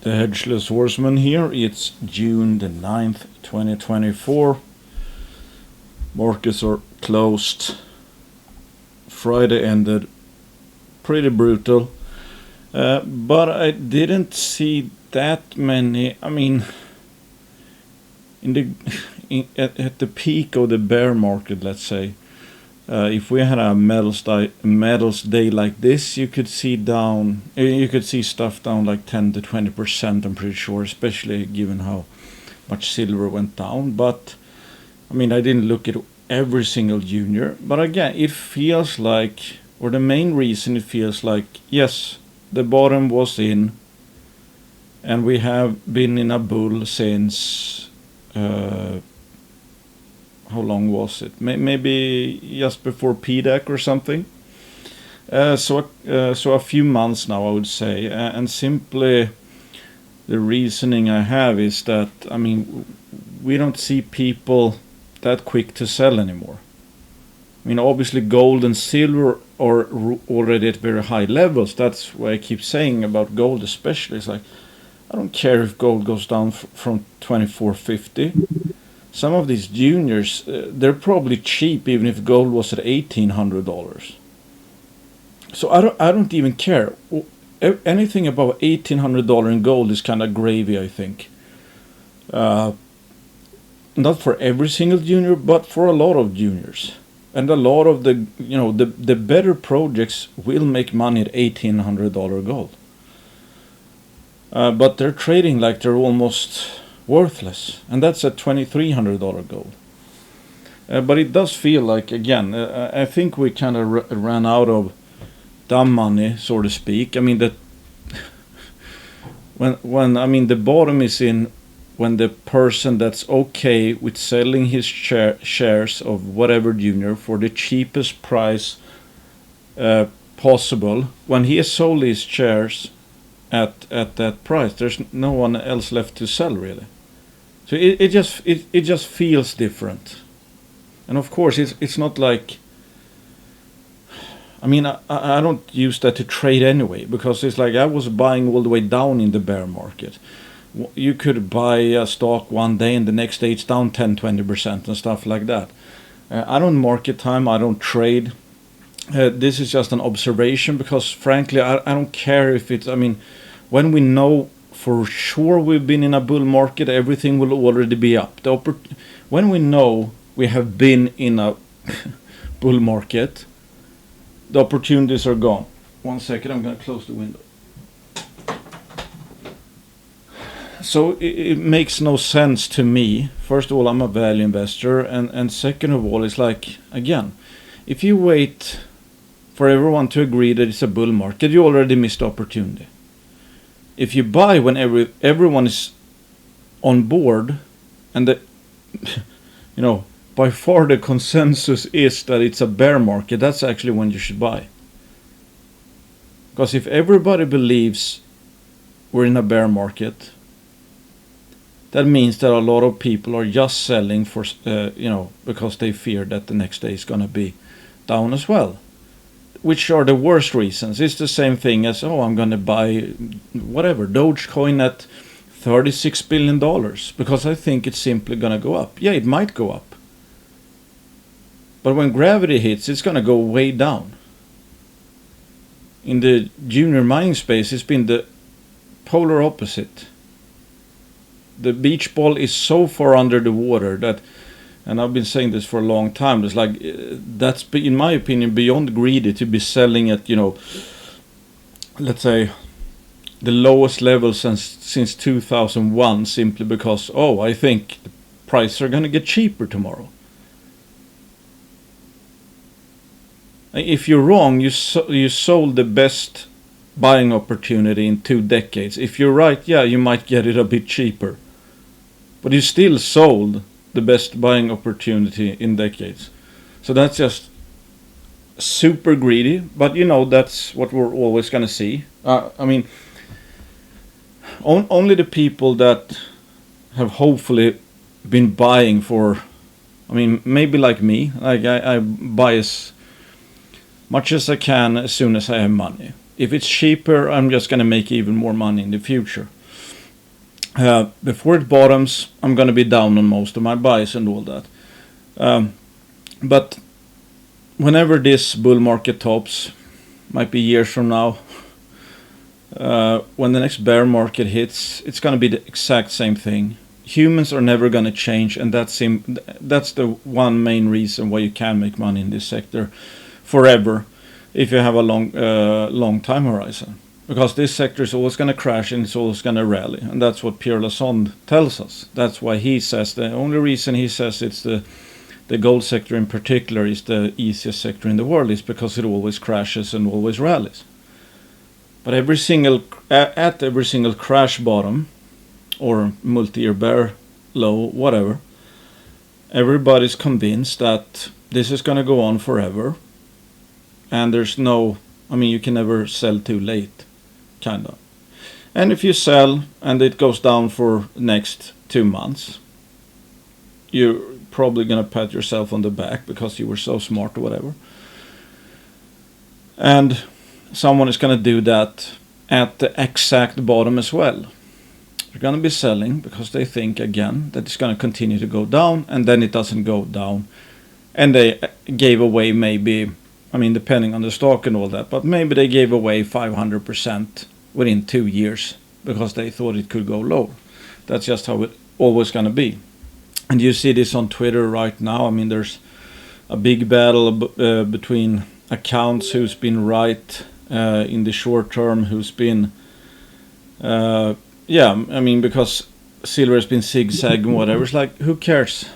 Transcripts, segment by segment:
The Hedgeless Horseman here. It's June the 9th, 2024. Markets are closed. Friday ended pretty brutal. But I didn't see that many. I mean, at the peak of the bear market, let's say, if we had a metals day like this, you could see stuff down like 10 to 20%. I'm pretty sure, especially given how much silver went down. But I mean, I didn't look at every single junior. But again, it feels like, or the main reason it feels like, yes, the bottom was in, and we have been in a bull since. How long was it? Maybe just before PDAC or something. So a few months now, I would say. And simply the reasoning I have is that, I mean, we don't see people that quick to sell anymore. I mean, obviously gold and silver are already at very high levels. That's why I keep saying about gold especially. It's like, I don't care if gold goes down from 2450. Some of these juniors, they're probably cheap even if gold was at $1,800. So I don't even care. Anything above $1,800 in gold is kind of gravy, I think. Not for every single junior, but for a lot of juniors. And a lot of the better projects will make money at $1,800 gold. But they're trading like they're almost worthless, and that's at $2,300 gold. But it does feel like, again, I think we kind of ran out of dumb money, so to speak. I mean that when I mean the bottom is in when the person that's okay with selling his shares of whatever junior for the cheapest price possible, when he has sold his shares at that price, there's no one else left to sell really. So it just feels different. And of course it's not like, I mean, I don't use that to trade anyway, because it's like I was buying all the way down in the bear market. You could buy a stock one day and the next day it's down 10-20% and stuff like that. I don't market time, I don't trade. This is just an observation, because frankly I don't care if it's, I mean, when we know for sure we've been in a bull market, everything will already be up. When we know we have been in a bull market, the opportunities are gone. 1 second, I'm going to close the window. So it makes no sense to me. First of all, I'm a value investor, and second of all, it's like, again, if you wait for everyone to agree that it's a bull market, you already missed the opportunity. If you buy when everyone is on board, and by far the consensus is that it's a bear market, that's actually when you should buy. Because if everybody believes we're in a bear market, that means that a lot of people are just selling for because they fear that the next day is going to be down as well. Which are the worst reasons. It's the same thing as, I'm going to buy whatever, Dogecoin at $36 billion because I think it's simply going to go up. Yeah, it might go up. But when gravity hits, it's going to go way down. In the junior mining space, it's been the polar opposite. The beach ball is so far under the water that, and I've been saying this for a long time, it's like, that's, in my opinion, beyond greedy to be selling at, let's say, the lowest level since 2001, simply because, I think the prices are going to get cheaper tomorrow. If you're wrong, you sold the best buying opportunity in 2 decades. If you're right, yeah, you might get it a bit cheaper. But you still sold the best buying opportunity in decades. So that's just super greedy, but that's what we're always going to see. I mean, only the people that have hopefully been buying for, I mean, maybe like me, like I buy as much as I can as soon as I have money. If it's cheaper, I'm just going to make even more money in the future. Before it bottoms, I'm going to be down on most of my buys and all that. But whenever this bull market tops, might be years from now, when the next bear market hits, it's going to be the exact same thing. Humans are never going to change, and that's the one main reason why you can make money in this sector forever if you have a long time horizon. Because this sector is always going to crash and it's always going to rally, and that's what Pierre Lassonde tells us. That's why he says, the only reason he says it's the gold sector in particular is the easiest sector in the world is because it always crashes and always rallies. But at every single crash bottom or multi-year bear low, whatever, everybody's convinced that this is going to go on forever, and you can never sell too late, kind of. And if you sell and it goes down for next 2 months, you're probably going to pat yourself on the back because you were so smart or whatever. And someone is going to do that at the exact bottom as well. They're going to be selling because they think again that it's going to continue to go down, and then it doesn't go down. And they gave away maybe, depending on the stock and all that, but maybe they gave away 500% within 2 years because they thought it could go low. That's just how it always going to be. And you see this on Twitter right now. There's a big battle between accounts who's been right in the short term, who's been because silver has been zigzagging, whatever. It's like, who cares?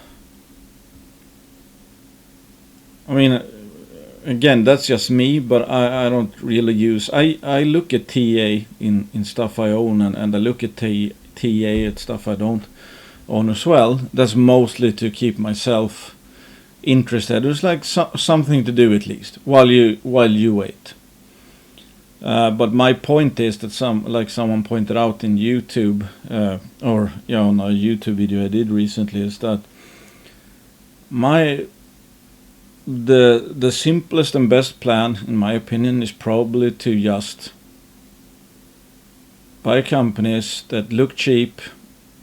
Again, that's just me, but I don't really use. I look at TA in stuff I own, and I look at TA at stuff I don't own as well. That's mostly to keep myself interested. It's like something to do at least while you wait. But my point is that someone pointed out in YouTube, or on a YouTube video I did recently, is that the simplest and best plan, in my opinion, is probably to just buy companies that look cheap,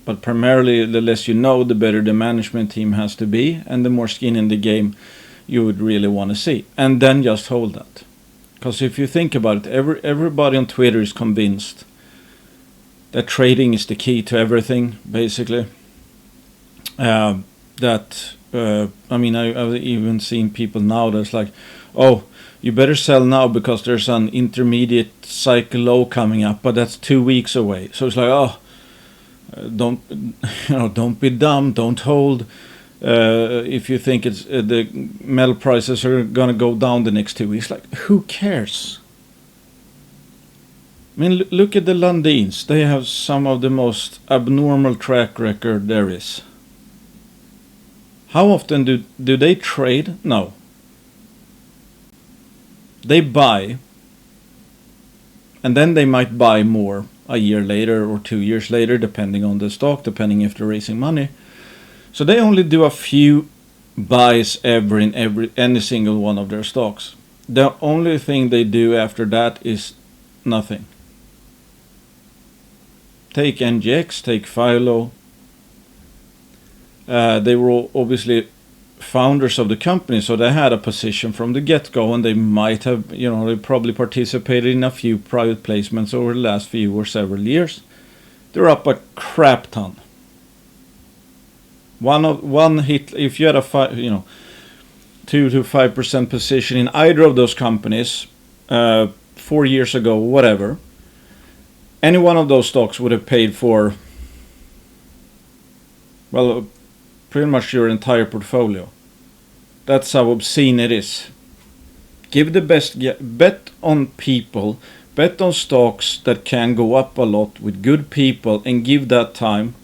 but primarily the less you know, the better the management team has to be, and the more skin in the game you would really want to see, and then just hold that. Because if you think about it, everybody on Twitter is convinced that trading is the key to everything, basically. I've even seen people now that's like, oh, you better sell now because there's an intermediate cycle low coming up, but that's 2 weeks away. So it's like, don't be dumb, don't hold. If you think it's the metal prices are gonna go down the next 2 weeks, like, who cares? Look at the Lundins. They have some of the most abnormal track record there is. How often do they trade? No. They buy, and then they might buy more a year later or 2 years later, depending on the stock, depending if they're raising money. So they only do a few buys ever in any single one of their stocks. The only thing they do after that is nothing. Take NGX, take Philo. They were obviously founders of the company, so they had a position from the get-go, and they might have, they probably participated in a few private placements over the last few or several years. They're up a crap ton. One hit, if you had a 2 to 5% position in either of those companies 4 years ago, whatever, any one of those stocks would have paid for, pretty much your entire portfolio. That's how obscene it is. Give the best, bet on people, bet on stocks that can go up a lot with good people, and give that time.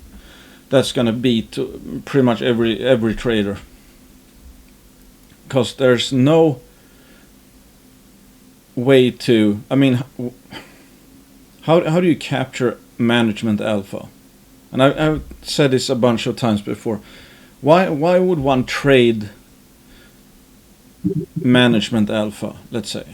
That's going to beat pretty much every trader. Because there's no way to, how do you capture management alpha? And I've said this a bunch of times before. Why would one trade management alpha, let's say?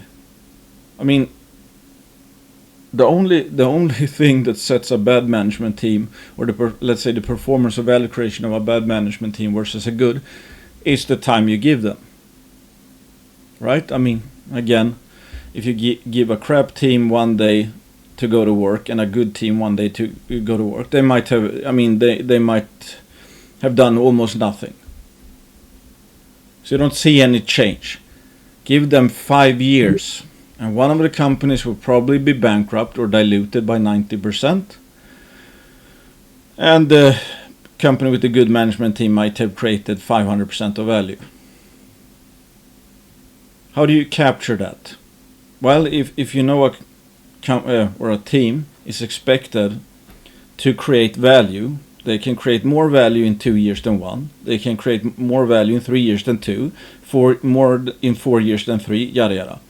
the only thing that sets a bad management team, or let's say the performance or value creation of a bad management team versus a good, is the time you give them. Right? I mean, again, if you give a crap team one day to go to work and a good team one day to go to work, they might have done almost nothing. So you don't see any change. Give them 5 years, and one of the companies will probably be bankrupt or diluted by 90%. And the company with a good management team might have created 500% of value. How do you capture that? Well, if you know a team is expected to create value, they can create more value in 2 years than 1. They can create more value in 3 years than 2, more in 4 years than 3, yada yada.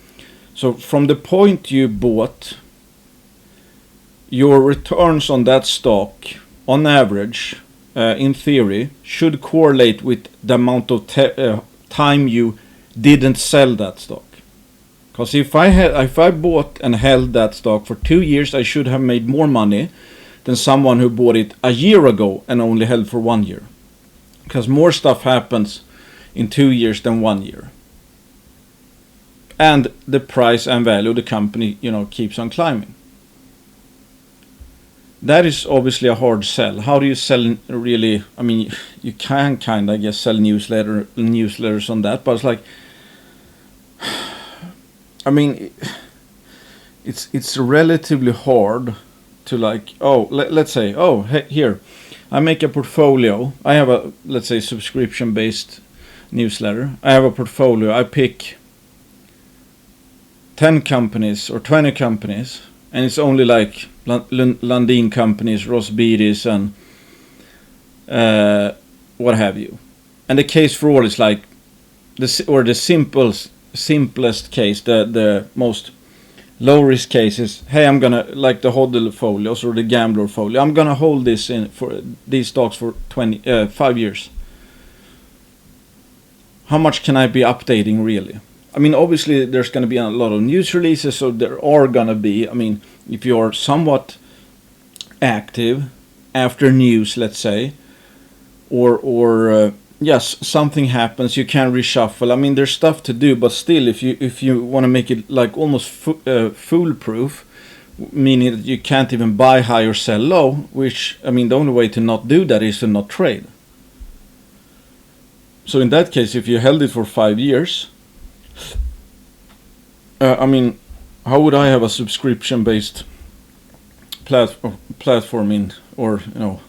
So from the point you bought, your returns on that stock, on average, in theory, should correlate with the amount of time you didn't sell that stock. Because if I bought and held that stock for 2 years, I should have made more money than someone who bought it a year ago and only held for 1 year. Because more stuff happens in 2 years than 1 year. And the price and value of the company, keeps on climbing. That is obviously a hard sell. How do you sell really? I mean, you can kind of, I guess, sell newsletters on that, but it's like, I mean, it's relatively hard to like, let's say, hey, here, I make a portfolio. I have a, let's say, subscription-based newsletter. I have a portfolio. I pick 10 companies or 20 companies, and it's only like Lundin companies, Ross Beaties, and what have you. And the case for all is like the simplest case, the most low risk case is, hey, I'm gonna, like the hodl folios or the gambler folio, I'm gonna hold this in for these stocks for 5 years. How much can I be updating really? I mean, obviously there's going to be a lot of news releases, so there are going to be, I mean, if you're somewhat active after news, let's say, or yes, something happens, you can reshuffle. I mean, there's stuff to do, but still, if you want to make it like almost foolproof, meaning that you can't even buy high or sell low, which, I mean, the only way to not do that is to not trade. So in that case, if you held it for 5 years, I mean, how would I have a subscription-based platform or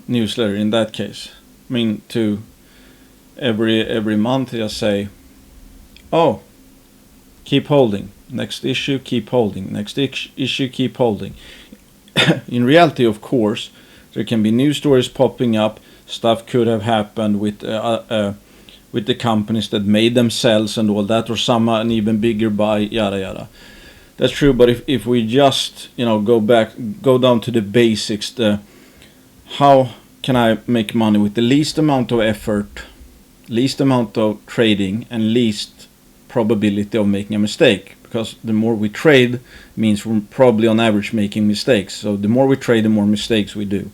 newsletter in that case? I mean, to every month I say, keep holding. Next issue, keep holding. Next issue, keep holding. In reality, of course, there can be news stories popping up. Stuff could have happened with the companies that made themselves and all that, or some an even bigger buy, yada yada. That's true, but if we just go down to the basics, how can I make money with the least amount of effort, least amount of trading, and least probability of making a mistake? Because the more we trade means we're probably on average making mistakes. So the more we trade, the more mistakes we do.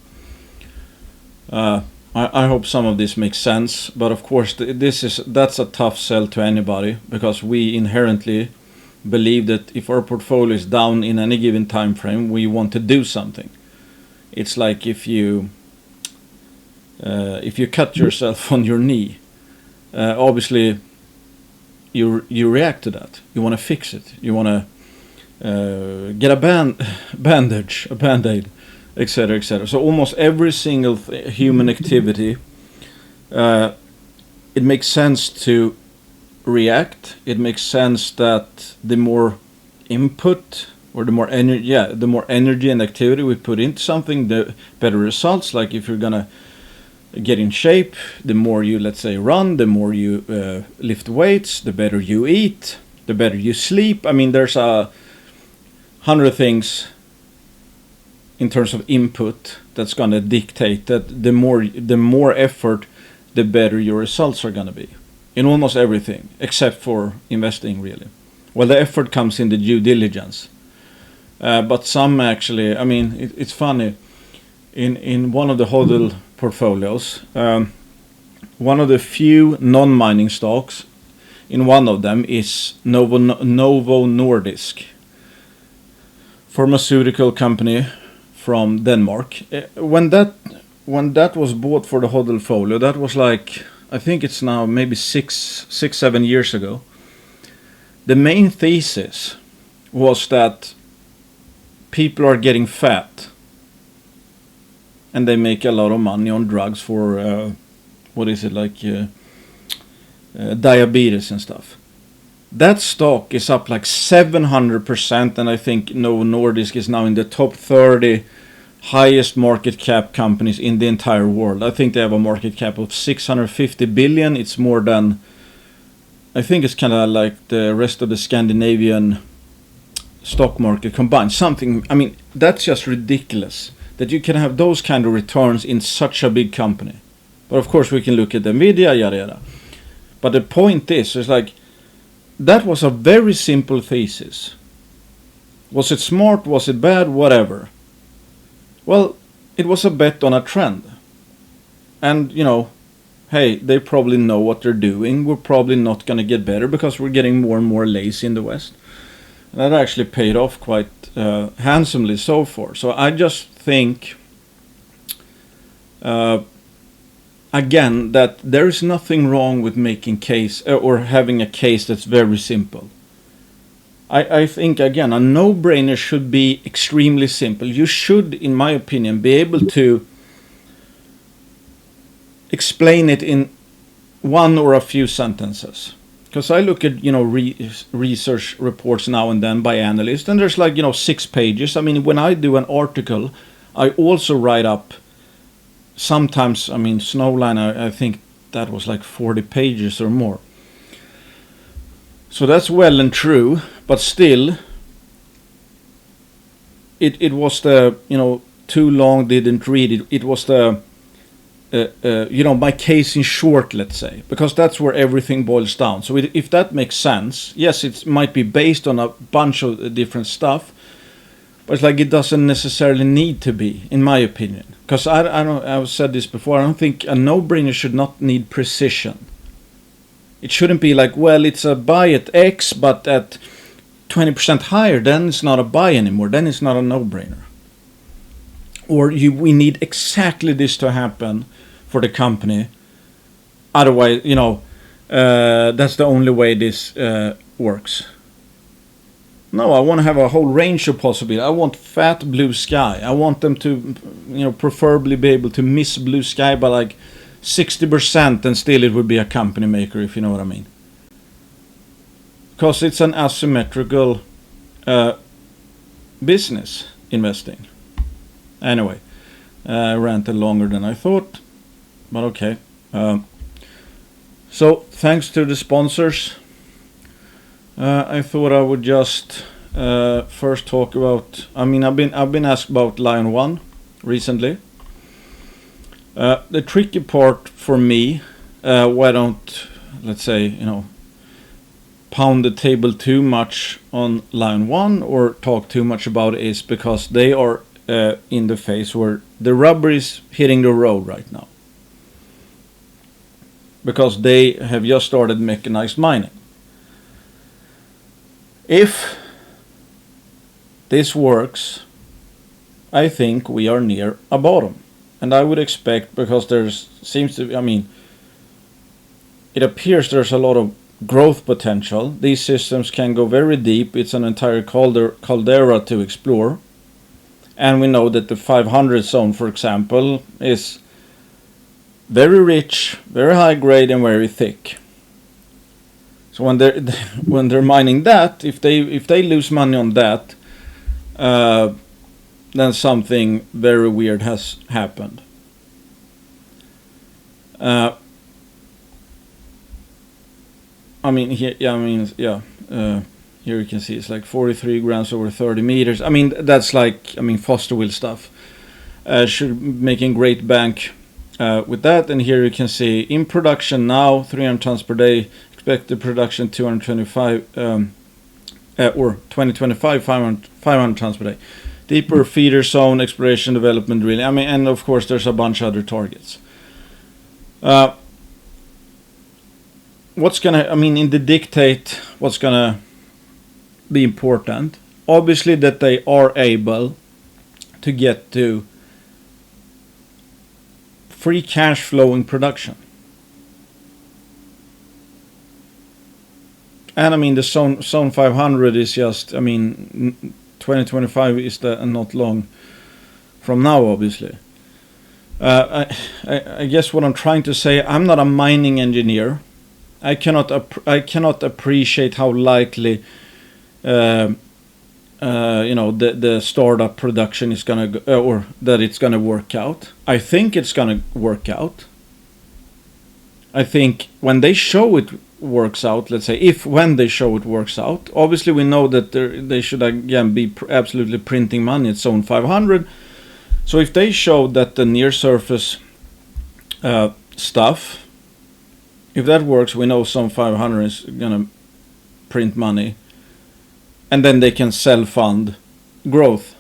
I hope some of this makes sense, but of course that's a tough sell to anybody, because we inherently believe that if our portfolio is down in any given time frame, we want to do something. It's like if you cut yourself on your knee, obviously you react to that. You want to fix it. You want to get a bandage, a band-aid, etc., etc. So almost every single human activity, it makes sense to react. It makes sense that the more input or the more energy and activity we put into something, the better results. Like if you're gonna get in shape, the more you, let's say, run, the more you lift weights, the better you eat, the better you sleep. I mean, there's 100 things in terms of input that's going to dictate that the more effort, the better your results are going to be in almost everything except for investing, really. Well, the effort comes in the due diligence. But some actually, I mean, it's funny. In one of the HODL portfolios, one of the few non-mining stocks, in one of them is Novo Nordisk, pharmaceutical company from Denmark. When that was bought for the HODL folio, that was like, I think it's now maybe 7 years ago. The main thesis was that people are getting fat and they make a lot of money on drugs for diabetes and stuff. That stock is up like 700%, and I think Novo Nordisk is now in the top 30 highest market cap companies in the entire world. I think they have a market cap of 650 billion. It's more than, I think it's kind of like the rest of the Scandinavian stock market combined. Something, I mean, that's just ridiculous that you can have those kind of returns in such a big company. But of course we can look at Nvidia, yada yada. But the point is like, that was a very simple thesis. Was it smart? Was it bad? Whatever. Well, it was a bet on a trend. And, you know, hey, they probably know what they're doing. We're probably not going to get better because we're getting more and more lazy in the West. And that actually paid off quite handsomely so far. So I just think, again, that there is nothing wrong with making case or having a case that's very simple. I think, again, a no-brainer should be extremely simple. You should, in my opinion, be able to explain it in one or a few sentences. Because I look at, you know, research reports now and then by analysts, and there's like, you know, 6 pages. I mean, when I do an article, I also write up sometimes, I mean, Snowline, I think that was like 40 pages or more. So that's well and true, but still, it was the, you know, too long, didn't read it. It was the, you know, my case in short, let's say, because that's where everything boils down. So if that makes sense, yes, it might be based on a bunch of different stuff, but it's like it doesn't necessarily need to be, in my opinion. Because I've said this before, I don't think a no-brainer should not need precision. It shouldn't be like, well, it's a buy at X, but at 20% higher, then it's not a buy anymore. Then it's not a no-brainer. Or we need exactly this to happen for the company. Otherwise, you know, that's the only way this works. No, I want to have a whole range of possibilities. I want fat blue sky. I want them to, you know, preferably be able to miss blue sky by like 60%, and still it would be a company maker, if you know what I mean. Because it's an asymmetrical business, investing. Anyway, I ranted longer than I thought, but okay. So thanks to the sponsors. I thought I would just first talk about. I mean, I've been asked about LIO.V recently. The tricky part for me, why don't, let's say, you know, pound the table too much on LIO.V or talk too much about it, is because they are in the phase where the rubber is hitting the road right now. Because they have just started mechanized mining. If this works, I think we are near a bottom. And I would expect, because there's seems to be, I mean, it appears there's a lot of growth potential. These systems can go very deep. It's an entire caldera to explore. And we know that the 500 zone, for example, is very rich, very high grade, and very thick. So when they're mining that, if they lose money on that, then something very weird has happened. I mean, here, here you can see it's like 43 grams over 30 meters. I mean, that's like, I mean, Foster wheel stuff. Should making great bank with that. And here you can see in production now, 300 tons per day. Expected production 225 or 2025 500 tons per day. Deeper feeder zone exploration development drilling. I mean, and of course there's a bunch of other targets. What's gonna? I mean, in the dictate, what's gonna be important? Obviously, that they are able to get to free cash flowing production. And I mean, the zone 500 is just, I mean, 2025 is not long from now, obviously. I guess what I'm trying to say, I'm not a mining engineer. I cannot appreciate how likely, the startup production is gonna go, or that it's gonna work out. I think it's gonna work out. I think when they show it works out, let's say when they show it works out, obviously we know that they should again be absolutely printing money at zone 500. So if they show that the near surface stuff, if that works, we know zone 500 is gonna print money, and then they can self-fund growth,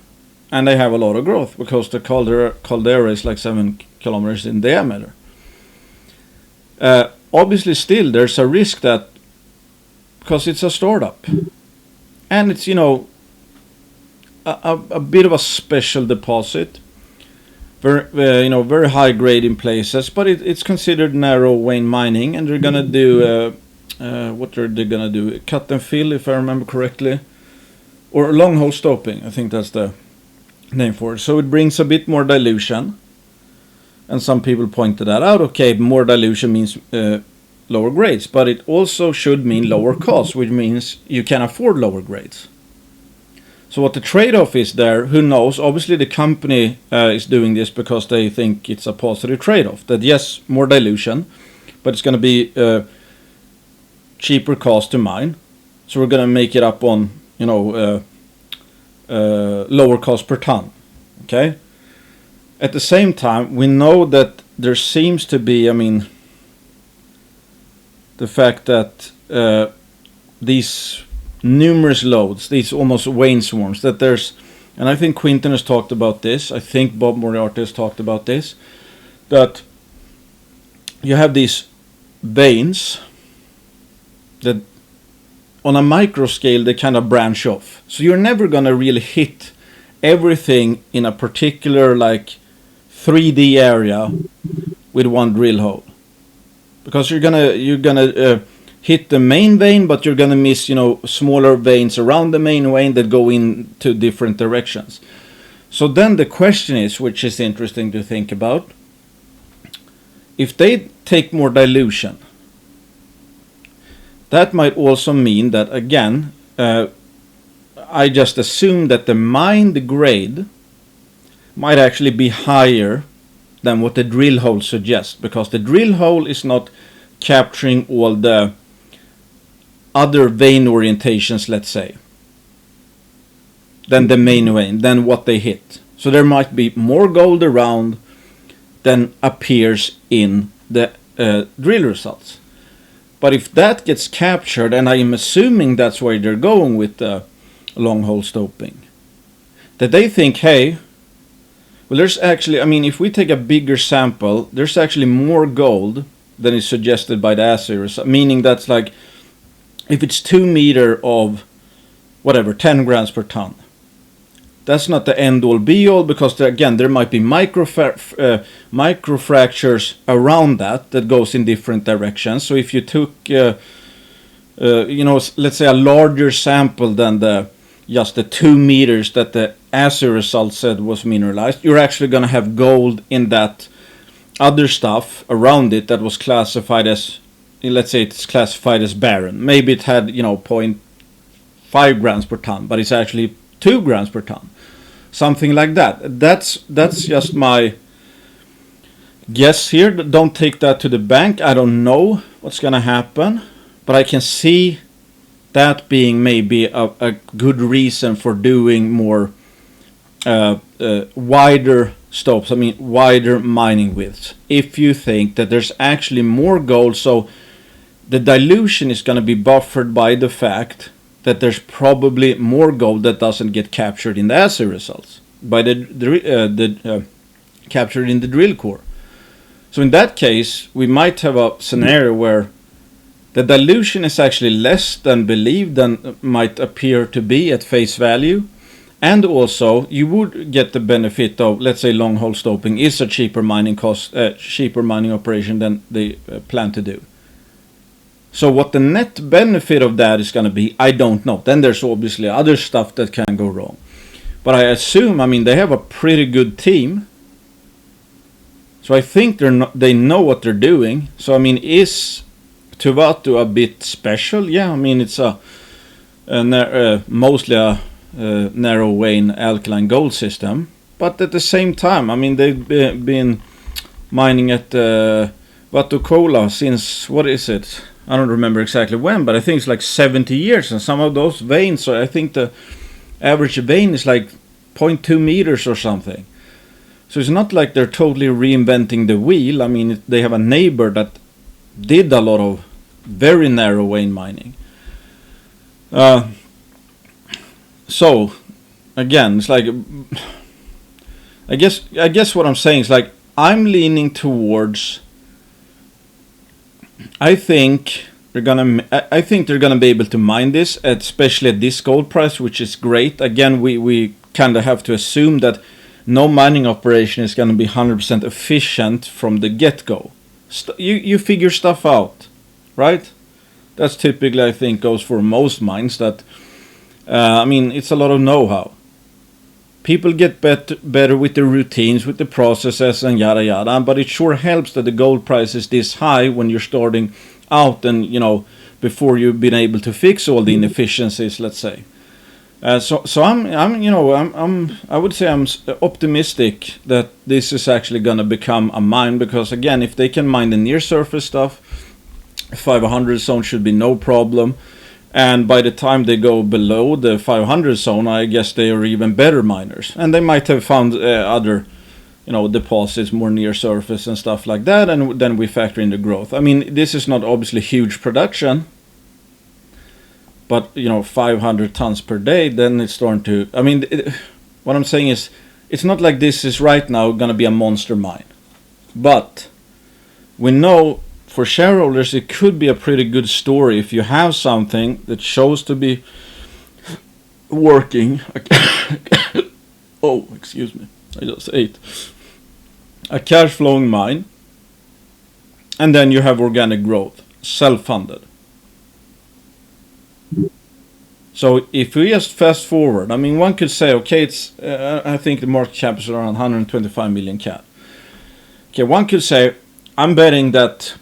and they have a lot of growth because the caldera is like 7 kilometers in diameter. Obviously, still there's a risk that, because it's a startup, and it's a bit of a special deposit, very high grade in places, but it's considered narrow vein mining, and they're gonna do what are they gonna do? Cut and fill, if I remember correctly, or long hole stoping. I think that's the name for it. So it brings a bit more dilution. And some people pointed that out. Okay, more dilution means lower grades, but it also should mean lower costs, which means you can afford lower grades. So what the trade-off is there, who knows? Obviously the company is doing this because they think it's a positive trade-off. That yes, more dilution, but it's going to be cheaper cost to mine. So we're going to make it up on, lower cost per ton. Okay? At the same time, we know that there seems to be, the fact that these numerous loads, these almost vein swarms, that there's, and I think Quinton has talked about this, I think Bob Moriarty has talked about this, that you have these veins that on a micro scale they kind of branch off. So you're never going to really hit everything in a particular 3D area with one drill hole, because you're gonna hit the main vein, but you're gonna miss smaller veins around the main vein that go into different directions. So then the question is, which is interesting to think about, if they take more dilution, that might also mean that again, I just assume that the mined grade might actually be higher than what the drill hole suggests, because the drill hole is not capturing all the other vein orientations, let's say, than the main vein, than what they hit. So there might be more gold around than appears in the drill results. But if that gets captured, and I am assuming that's where they're going with the long hole stoping, that they think, hey, well, there's actually, if we take a bigger sample, there's actually more gold than is suggested by the assay result, meaning that's like, if it's 2 meters of whatever, 10 grams per ton, that's not the end all be all, because there might be microfractures around that goes in different directions. So if you took, let's say a larger sample than just the 2 meters that the assay result said was mineralized, you're actually going to have gold in that other stuff around it that was classified as, let's say it's classified as barren. Maybe it had 0.5 grams per ton, but it's actually 2 grams per ton, something like that. That's just my guess here. Don't take that to the bank. I don't know what's going to happen, but I can see that being maybe a good reason for doing more wider stopes, wider mining widths, if you think that there's actually more gold. So the dilution is going to be buffered by the fact that there's probably more gold that doesn't get captured in the assay results by captured in the drill core. So in that case, we might have a scenario where the dilution is actually less than believed than might appear to be at face value. And also, you would get the benefit of, let's say, long hole stoping is a cheaper mining operation than they plan to do. So what the net benefit of that is going to be, I don't know. Then there's obviously other stuff that can go wrong. But I assume, they have a pretty good team. So I think they know what they're doing. So is Tuvatu a bit special? Yeah, it's mostly a narrow vein alkaline gold system, but at the same time, they've been mining at Vatukoula since, what is it? I don't remember exactly when, but I think it's like 70 years, and some of those veins, so I think the average vein is like 0.2 meters or something. So it's not like they're totally reinventing the wheel. They have a neighbor that did a lot of very narrow vein mining. So again, it's like, I guess what I'm saying is like, I'm leaning towards, I think they're gonna be able to mine this, especially at this gold price, which is great. Again, we kind of have to assume that no mining operation is going to be 100% efficient from the get-go. You figure stuff out, right? That's typically, I think, goes for most mines. That it's a lot of know-how. People get better with the routines, with the processes, and yada yada. But it sure helps that the gold price is this high when you're starting out, and before you've been able to fix all the inefficiencies, let's say. So I would say I'm optimistic that this is actually going to become a mine, because again, if they can mine the near surface stuff, 500 zone should be no problem. And by the time they go below the 500 zone, I guess they are even better miners. And they might have found other, deposits more near surface and stuff like that. And then we factor in the growth. This is not obviously huge production. But, 500 tons per day, then it's starting to... what I'm saying is, it's not like this is right now going to be a monster mine. But we know... for shareholders, it could be a pretty good story if you have something that shows to be working. Oh, excuse me, I just ate. A cash flowing mine, and then you have organic growth, self-funded. So if we just fast forward, one could say, okay, it's I think the market cap is around 125 million CAD. Okay, one could say, I'm betting that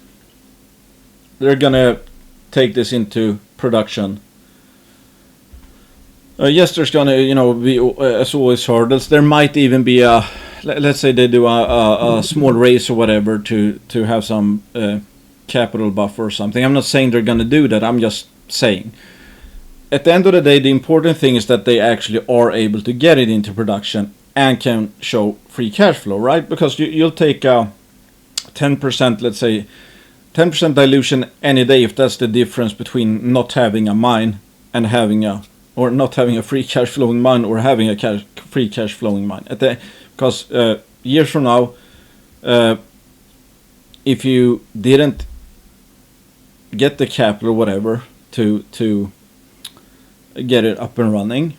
they're gonna take this into production. Yes, there's gonna be as always hurdles. There might even be let's say they do a small raise or whatever to have some capital buffer or something. I'm not saying they're gonna do that. I'm just saying. At the end of the day, the important thing is that they actually are able to get it into production and can show free cash flow, right? Because you'll take 10%, let's say. 10% dilution any day if that's the difference between not having a mine and or not having a free cash flowing mine or having a free cash flowing mine. Because years from now, if you didn't get the capital or whatever to get it up and running,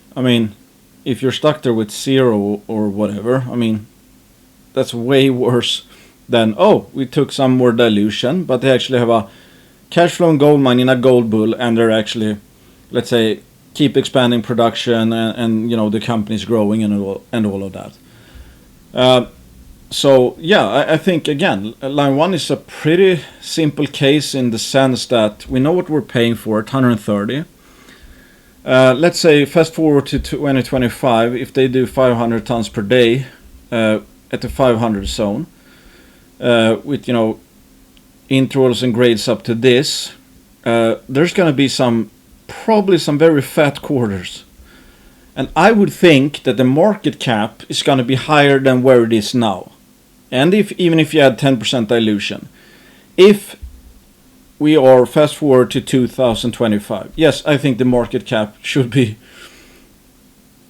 if you're stuck there with zero or whatever, that's way worse than, we took some more dilution, but they actually have a cash flowing gold mine in a gold bull, and they're actually, let's say, keep expanding production, and the company's growing and all of that. So yeah, I think again, line 1 is a pretty simple case in the sense that we know what we're paying for at 130. Let's say fast forward to 2025, if they do 500 tons per day at the 500 zone, with intervals and grades up to this, there's going to be probably some very fat quarters, and I would think that the market cap is going to be higher than where it is now. And even if you add 10% dilution, if we are fast forward to 2025. Yes, I think the market cap should be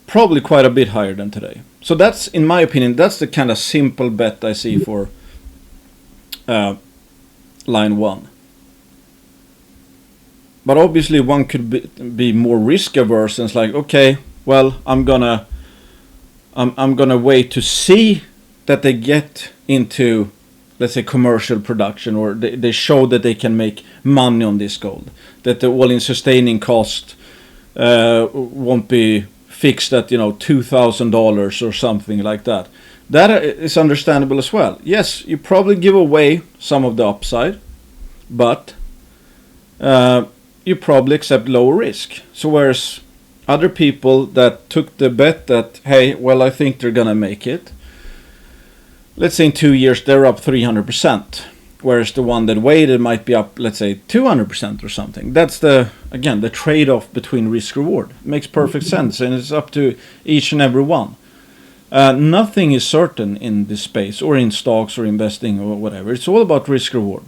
probably quite a bit higher than today. So that's, in my opinion, that's the kind of simple bet I see for line one. But obviously one could be more risk averse and it's like, okay, well, I'm gonna wait to see that they get into, let's say, commercial production, or they show that they can make money on this gold, that the all-in sustaining cost won't be fixed at $2,000 or something like that. That is understandable as well. Yes, you probably give away some of the upside, but you probably accept lower risk. So whereas other people that took the bet that, hey, well, I think they're gonna make it, let's say in 2 years they're up 300%, whereas the one that waited might be up, let's say, 200% or something. That's the trade-off between risk reward. It makes perfect sense, and it's up to each and every one. Nothing is certain in this space, or in stocks, or investing, or whatever. It's all about risk reward.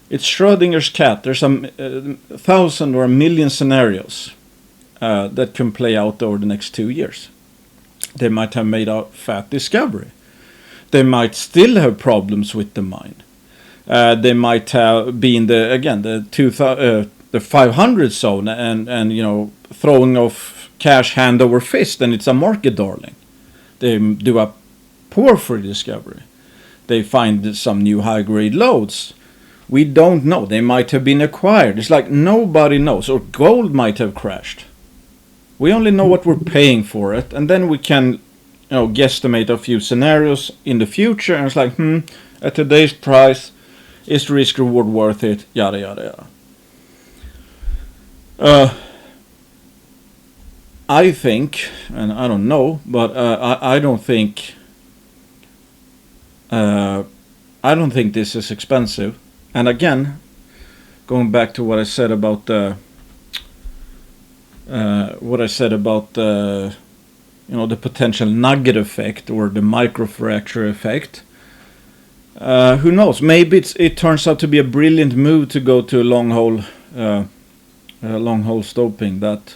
It's Schrodinger's cat. There's 1,000 or 1,000,000 scenarios that can play out over the next 2 years. They might have made a fat discovery. They might still have problems with the mine. They might have been the 500 zone and throwing off cash hand over fist, and it's a market darling. They do a porphyry discovery. They find some new high grade lodes. We don't know. They might have been acquired. It's like nobody knows. Or gold might have crashed. We only know what we're paying for it, and then we can guesstimate a few scenarios in the future, and it's like, at today's price, is the risk reward worth it? Yada yada yada. I think, and I don't know, but I don't think this is expensive. And again, going back to what I said about the the potential nugget effect or the microfracture effect. Who knows? Maybe it turns out to be a brilliant move to go to a long hole stoping. That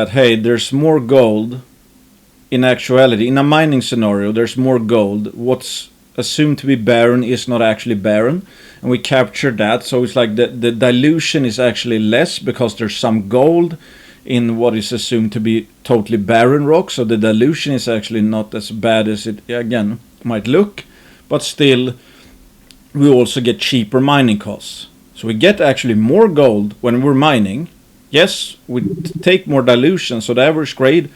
hey, there's more gold. In actuality, in a mining scenario, there's more gold. What's assumed to be barren is not actually barren, and we capture that. So it's like the dilution is actually less because there's some gold in what is assumed to be totally barren rock. So the dilution is actually not as bad as it again might look, but still we also get cheaper mining costs. So we get actually more gold when we're mining. Yes, we take more dilution, so the average grade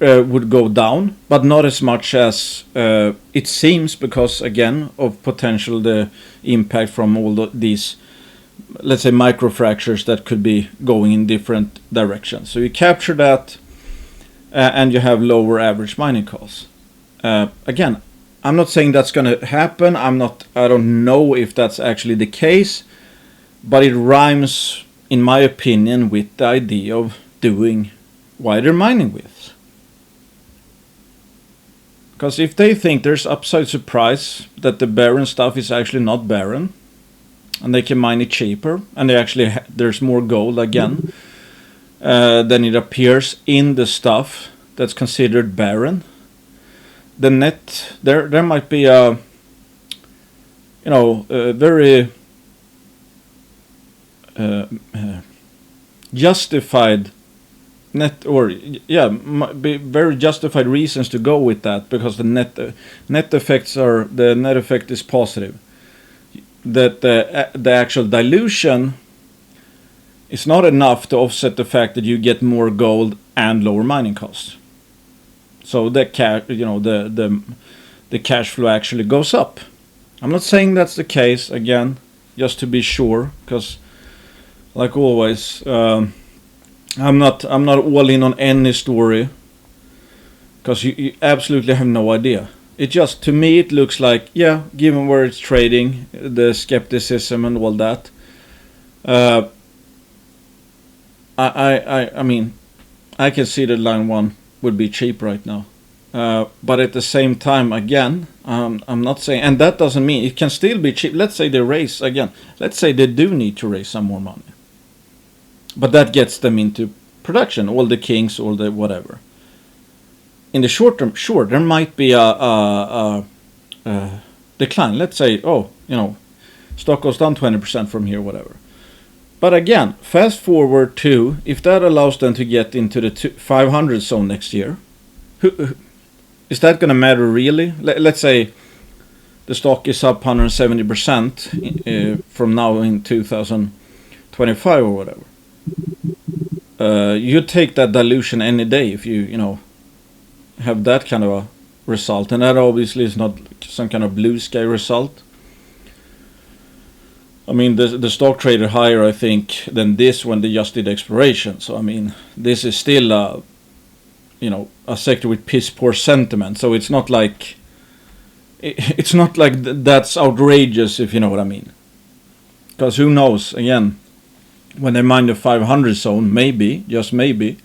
would go down, but not as much as it seems, because again of potential the impact from all these, let's say, microfractures that could be going in different directions. So you capture that, and you have lower average mining costs. Again, I'm not saying that's going to happen. I don't know if that's actually the case, but it rhymes, in my opinion, with the idea of doing wider mining widths. Because if they think there's upside surprise that the barren stuff is actually not barren, and they can mine it cheaper, and there's more gold again than it appears in the stuff that's considered barren, the net there might be a very justified net, or might be very justified reasons to go with that, because the net effect is positive. That the actual dilution is not enough to offset the fact that you get more gold and lower mining costs. So the cash flow actually goes up. I'm not saying that's the case, again, just to be sure, because like always, I'm not all in on any story, because you absolutely have no idea. It just, to me, it looks like, given where it's trading, the skepticism and all that, I mean, I can see that line one would be cheap right now. But at the same time, again, I'm not saying, and that doesn't mean it can still be cheap. Let's say they raise again. Let's say they do need to raise some more money, but that gets them into production, all the kings, all the whatever. In the short term, sure, there might be a decline. Let's say, stock goes down 20% from here, whatever. But again, fast forward to, if that allows them to get into the 500 zone next year, is that going to matter really? Let's say the stock is up 170% from now in 2025 or whatever. You take that dilution any day if you have that kind of a result, and that obviously is not some kind of blue sky result. I mean, the stock traded higher, I think, than this when they just did exploration. So I mean, this is still a sector with piss poor sentiment. So it's not like that's outrageous, if you know what I mean. Because who knows? Again, when they mine the 500 zone, maybe, just maybe,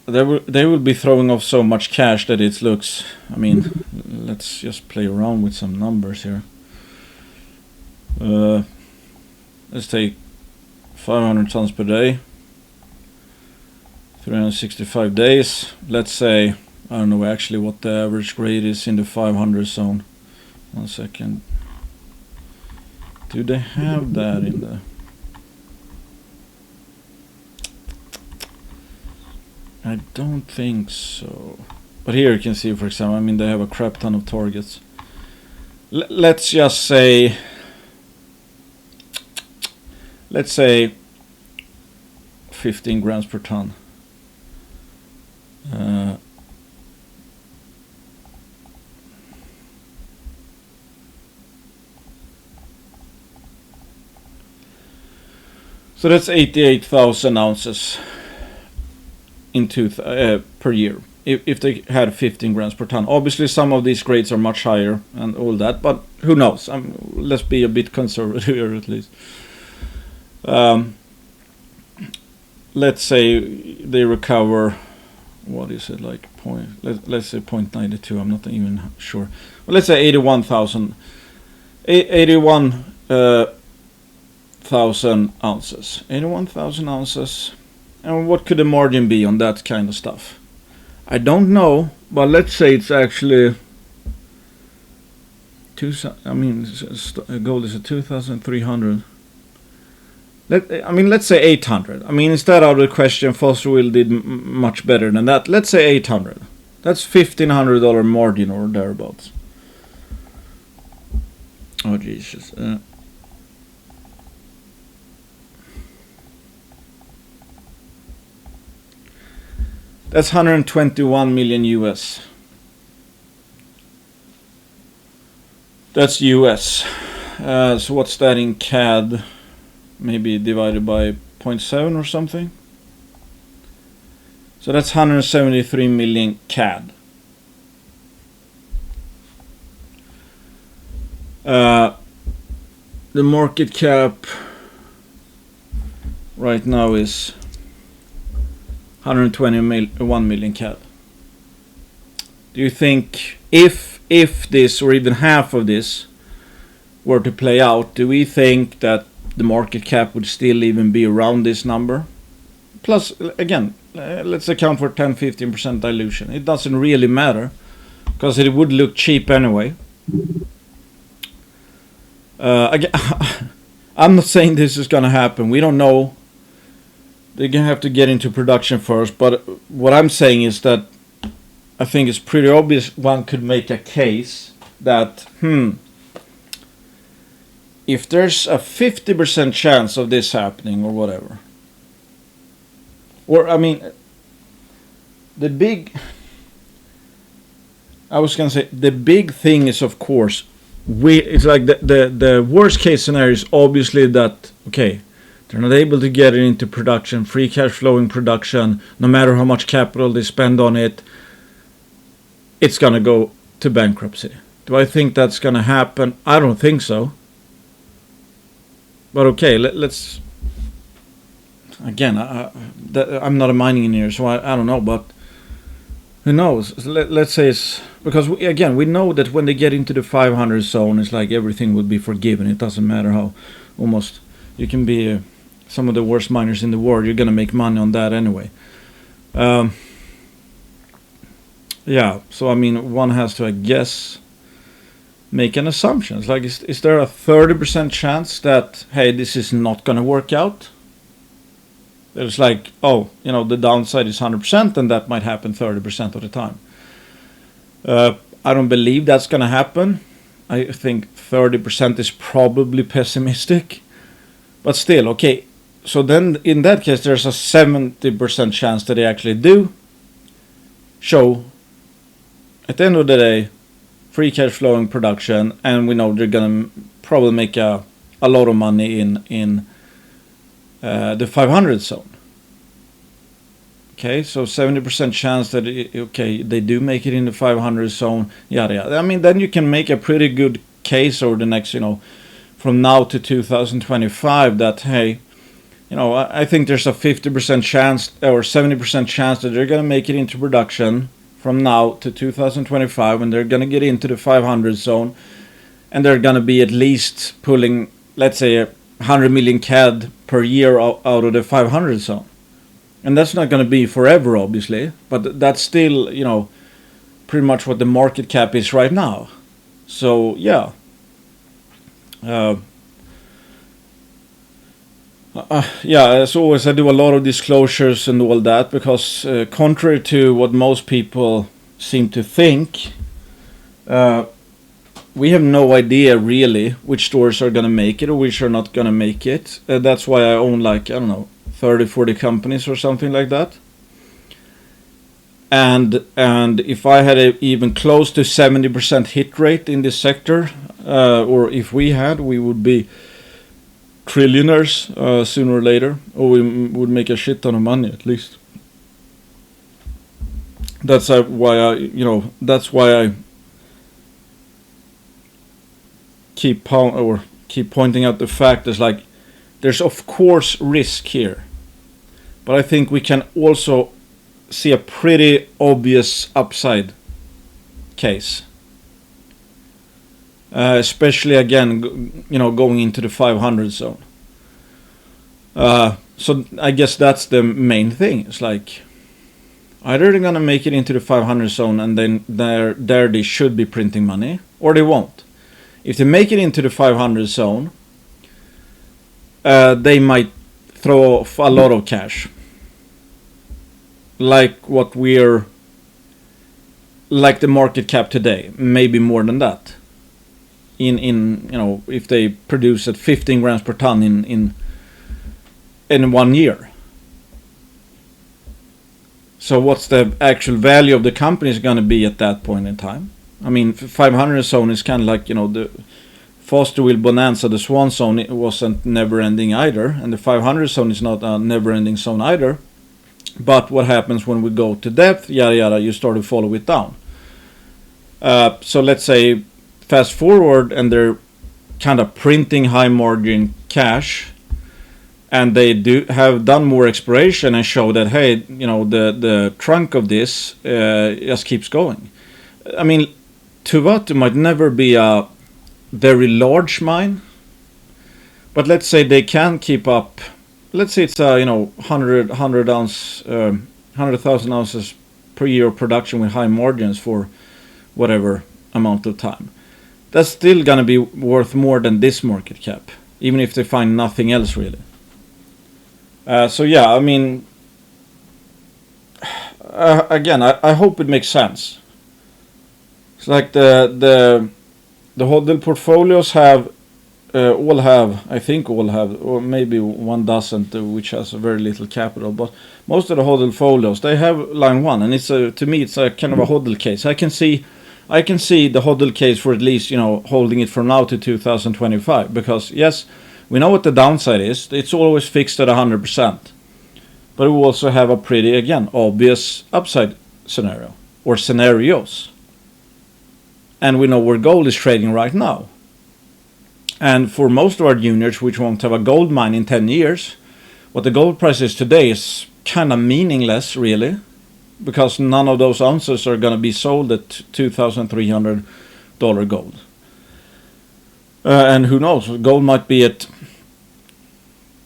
they will be throwing off so much cash that it looks. I mean, let's just play around with some numbers here. Let's take 500 tons per day, 365 days. Let's say, I don't know actually what the average grade is in the 500 zone. 1 second. Do they have that in the... I don't think so. But here you can see, for example, I mean, they have a crap ton of targets. Let's just say... Let's say 15 grams per ton. So that's 88,000 ounces per year if they had 15 grams per ton. Obviously some of these grades are much higher and all that, but who knows? Let's be a bit conservative here at least. Let's say they recover, what is it, like let's say 0.92, I'm not even sure. Well, let's say 81,000 ounces. 81,000 ounces. And what could the margin be on that kind of stuff? I don't know, but let's say it's actually gold is at 2,300. Let's say 800. I mean, instead of the question, Fossil did much better than that. Let's say 800. That's $1,500 margin or thereabouts. Oh Jesus. That's 121 million US. That's US. So what's that in CAD? Maybe divided by 0.7 or something. So that's 173 million CAD. The market cap right now is 121 million CAD. Do you think if this or even half of this were to play out, do we think that the market cap would still even be around this number? Plus, again, let's account for 10-15% dilution. It doesn't really matter because it would look cheap anyway. Again, I'm not saying this is going to happen. We don't know. They're going to have to get into production first. But what I'm saying is that I think it's pretty obvious one could make a case that, if there's a 50% chance of this happening or whatever, or I mean, the big thing is, of course, it's like the worst case scenario is obviously that, okay, they're not able to get it into production, free cash flow in production, no matter how much capital they spend on it, it's going to go to bankruptcy. Do I think that's going to happen? I don't think so. But okay, let's... Again, I'm not a mining engineer, so I don't know, but who knows? Let's say it's because again we know that when they get into the 500 zone, it's like everything would be forgiven. It doesn't matter how almost you can be some of the worst miners in the world. You're gonna make money on that anyway. Yeah. So I mean, one has to, I guess, make an assumption. It's like, is there a 30% chance that hey, this is not gonna work out? It's like, oh, the downside is 100%, and that might happen 30% of the time. I don't believe that's going to happen. I think 30% is probably pessimistic. But still, okay. So then, in that case, there's a 70% chance that they actually do show, at the end of the day, free cash flowing production, and we know they're going to probably make a lot of money in the 500 zone. Okay, so 70% chance that they do make it in the 500 zone. Yada. I mean, then you can make a pretty good case over the next, from now to 2025 that hey, I think there's a 50% chance or 70% chance that they're gonna make it into production from now to 2025, and they're gonna get into the 500 zone, and they're gonna be at least pulling, let's say, 100 million CAD per year out of the 500 zone. And that's not going to be forever, obviously, but that's still, pretty much what the market cap is right now. So, yeah. As always, I do a lot of disclosures and all that because contrary to what most people seem to think, we have no idea really which stores are going to make it or which are not going to make it. That's why I own 30-40 companies or something like that. And if I had even close to 70% hit rate in this sector, or if we would be trillionaires sooner or later, or we would make a shit ton of money at least. That's why I keep pointing out the fact is like there's of course risk here, but I think we can also see a pretty obvious upside case, especially again, going into the 500 zone. So I guess that's the main thing. It's like either they're gonna make it into the 500 zone and then there they should be printing money, or they won't. If they make it into the 500 zone, they might throw off a lot of cash, like the market cap today, maybe more than that. If they produce at 15 grams per ton in 1 year. So what's the actual value of the company is going to be at that point in time? I mean, 500 zone is kind of like, the Foster Wheel Bonanza, the Swan zone, it wasn't never ending either. And the 500 zone is not a never ending zone either. But what happens when we go to depth, yada yada, you start to follow it down. So let's say fast forward and they're kind of printing high margin cash, and they have done more exploration and show that hey, the trunk of this just keeps going. I mean, Tuvatu might never be a very large mine, but let's say they can keep up. Let's say it's a 100,000 ounces per year of production with high margins for whatever amount of time. That's still gonna be worth more than this market cap, even if they find nothing else really. So yeah, I mean, again, I hope it makes sense. It's like the hodl portfolios all have, or maybe one doesn't, which has a very little capital. But most of the hodl folios, they have line one, and it's to me it's a kind of a hodl case. I can see the hodl case for at least holding it from now to 2025, because yes, we know what the downside is. It's always fixed at 100%, but we also have a pretty obvious upside scenario or scenarios. And we know where gold is trading right now. And for most of our juniors, which won't have a gold mine in 10 years, what the gold price is today is kind of meaningless, really. because none of those ounces are going to be sold at $2,300 gold. And who knows, gold might be at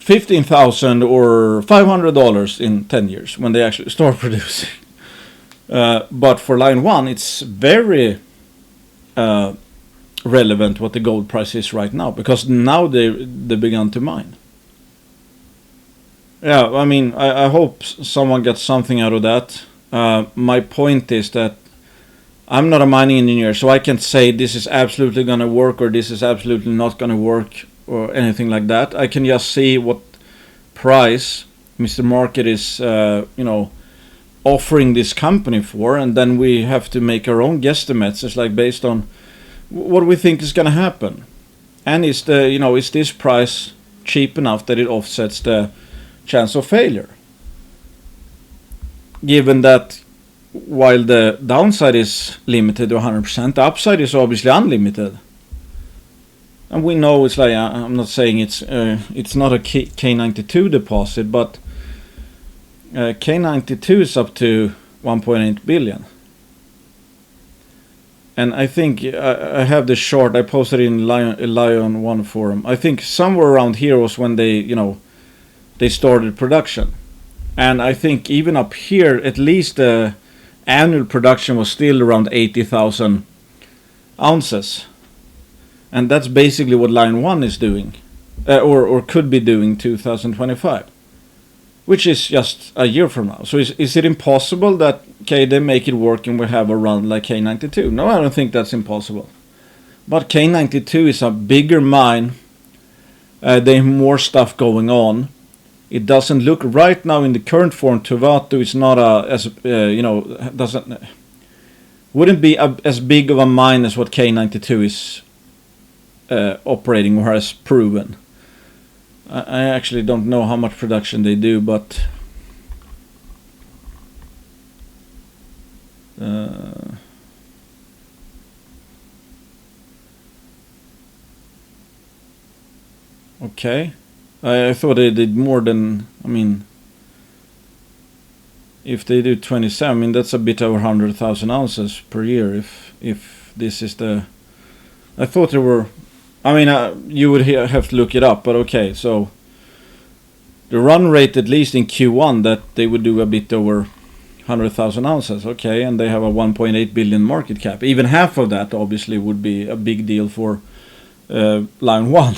$15,000 or $500 in 10 years when they actually start producing. But for line 1, it's very relevant what the gold price is right now, because now they began to mine. Yeah, I mean, I hope someone gets something out of that. My point is that I'm not a mining engineer, so I can't say this is absolutely going to work or this is absolutely not going to work or anything like that. I can just see what price Mr. Market is, offering this company for, and then we have to make our own guesstimates. It's like based on what we think is going to happen, and is this price cheap enough that it offsets the chance of failure? Given that while the downside is limited to 100%, the upside is obviously unlimited. And we know it's like, I'm not saying it's not a K92 deposit, but K92 is up to 1.8 billion. And I think I have the chart, I posted it in LIO.V forum. I think somewhere around here was when they started production. And I think even up here, at least the annual production was still around 80,000 ounces. And that's basically what line 1 is doing, or could be doing 2025, which is just a year from now. So is it impossible that they make it work and we have a run like K92? No, I don't think that's impossible. But K92 is a bigger mine. They have more stuff going on. It doesn't look right now in the current form. Tuvalu is not wouldn't be as big of a mine as what K92 is operating or has proven. I actually don't know how much production they do, but okay. I thought they did more than, if they do 27, that's a bit over 100,000 ounces per year. If this is the, I thought there were, you would have to look it up, but okay. So the run rate, at least in Q1, that they would do a bit over 100,000 ounces, okay, and they have a 1.8 billion market cap. Even half of that obviously would be a big deal for line 1.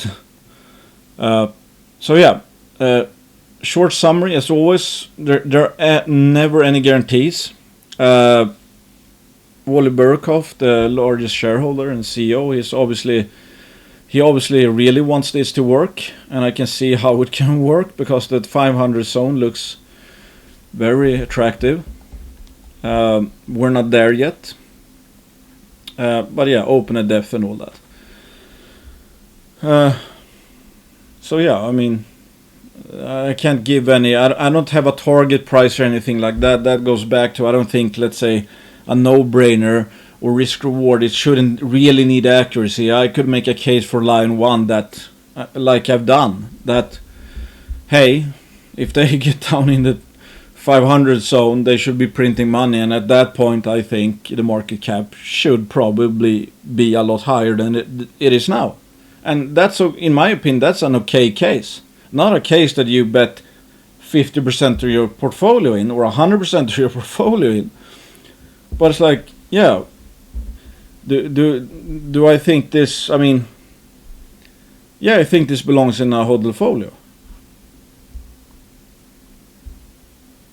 So yeah, short summary as always. There are never any guarantees. Wally Burkoff, the largest shareholder and CEO, he obviously really wants this to work, and I can see how it can work because that 500 zone looks very attractive. We're not there yet, but yeah, open at depth and all that. So yeah, I can't give any. I don't have a target price or anything like that. That goes back to, I don't think, let's say, a no-brainer or risk reward. It shouldn't really need accuracy. I could make a case for line 1 that, like I've done, that hey, if they get down in the 500 zone, they should be printing money, and at that point, I think the market cap should probably be a lot higher than it is now. And that's, in my opinion, that's an okay case. Not a case that you bet 50% of your portfolio in or 100% of your portfolio in. But it's like, yeah, do I think this, yeah, I think this belongs in a hodlfolio.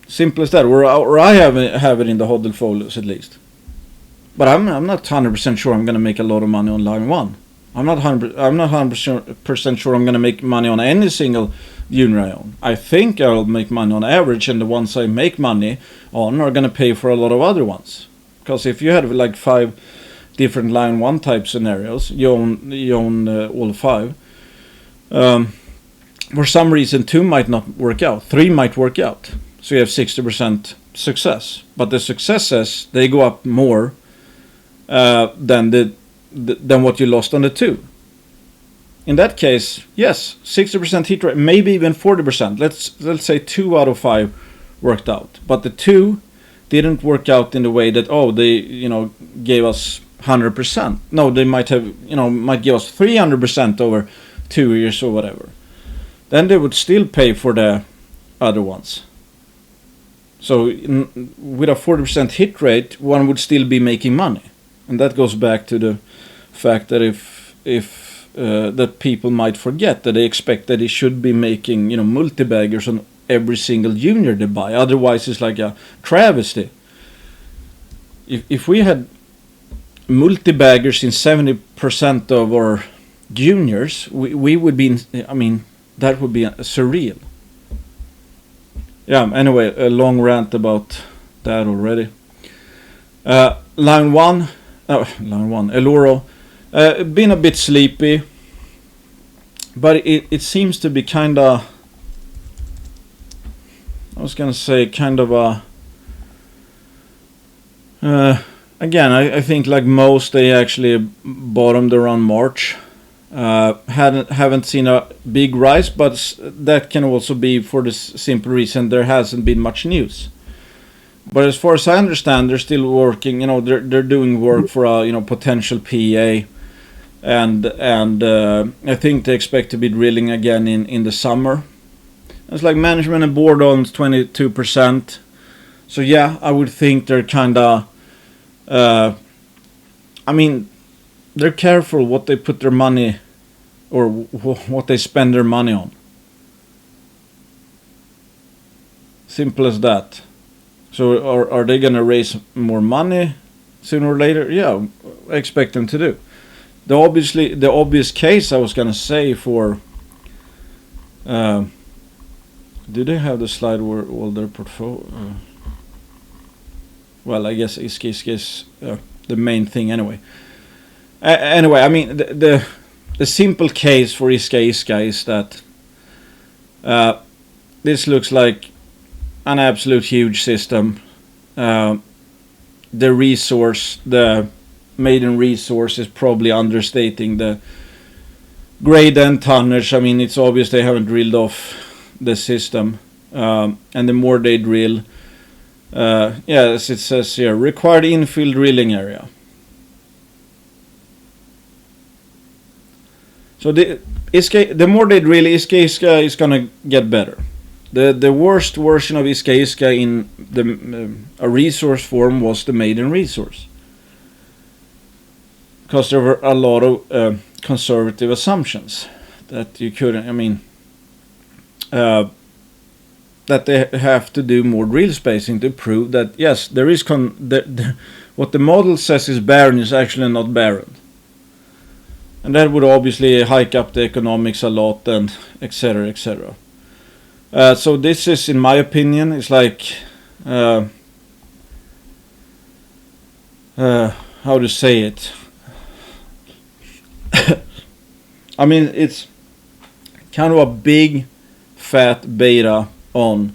Simple as that, or I have it in the hodlfolios at least. But I'm not 100% sure I'm going to make a lot of money on line 1. I'm not 100% sure I'm going to make money on any single unit I own. I think I'll make money on average, and the ones I make money on are going to pay for a lot of other ones. Because if you have like 5 different line 1 type scenarios, you own all 5. For some reason 2 might not work out, 3 might work out. So you have 60% success. But the successes, they go up more than what you lost on the 2. In that case, yes, 60% hit rate, maybe even 40%. Let's say 2 out of 5 worked out. But the 2 didn't work out in the way that, oh, they gave us 100%. No, they might give us 300% over 2 years or whatever. Then they would still pay for the other ones. So with a 40% hit rate, one would still be making money, and that goes back to the fact that if that people might forget that they expect that they should be making multi-baggers on every single junior they buy. Otherwise, it's like a travesty. If we had multi-baggers in 70% of our juniors, we would be. That would be surreal. Yeah. Anyway, a long rant about that already. Line one, Eloro. Been a bit sleepy, but it seems to be kind of. I was gonna say kind of a. Again, I think like most, they actually bottomed around March. Haven't seen a big rise, but that can also be for the simple reason there hasn't been much news. But as far as I understand, they're still working. They're doing work for a potential PEA, and I think they expect to be drilling again in the summer. It's like management and board owns 22%. So yeah, I would think they're kind of. They're careful what they put their money or what they spend their money on. Simple as that. So are they gonna raise more money sooner or later? Yeah, I expect them to do. The obvious case I was gonna say for. Do they have the slide where all their portfolio? Well, I guess Iske is the main thing anyway. Anyway, the simple case for Iske is that this looks like an absolute huge system. The maiden resource is probably understating the grade and tonnage. It's obvious they haven't drilled off the system, and the more they drill, as it says here, required infill drilling area. So the more they drill, Iske is gonna get better. The worst version of Iske in a resource form was the maiden resource, because there were a lot of conservative assumptions that you couldn't. That they have to do more drill spacing to prove that yes, there is what the model says is barren is actually not barren. And that would obviously hike up the economics a lot, and etc. etc. So this is, in my opinion, it's like how to say it. It's kind of a big fat beta on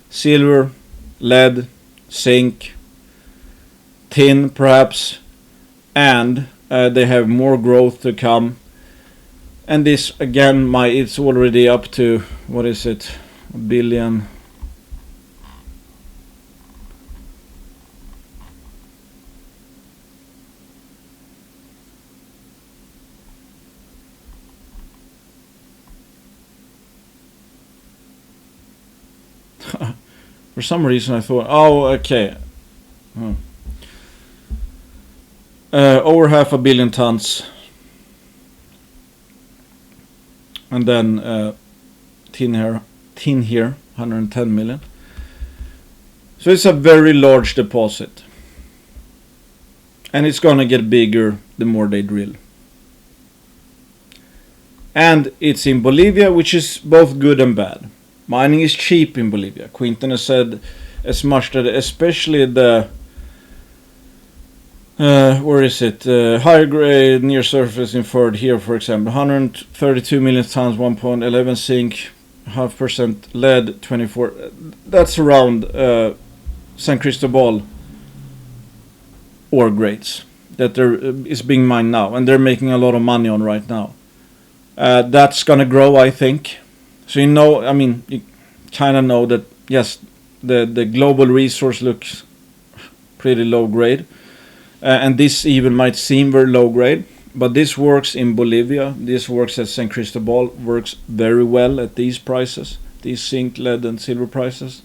silver, lead, zinc, tin perhaps, and they have more growth to come. And this again, it's already up to, what is it, a billion. For some reason I thought, okay. Over 500 million tons. And then tin here, 110 million. So it's a very large deposit. And it's gonna get bigger the more they drill. And it's in Bolivia, which is both good and bad. Mining is cheap in Bolivia. Quinton has said as much that especially the higher grade near surface inferred here, for example, 132 million tons, 1.11 zinc, 0.5% lead, 24. That's around San Cristobal ore grades that is being mined now, and they're making a lot of money on right now. That's gonna grow, I think. So you kind of know that yes, the global resource looks pretty low grade. And this even might seem very low grade, but this works in Bolivia. This works at San Cristobal, works very well at these prices, these zinc, lead, and silver prices.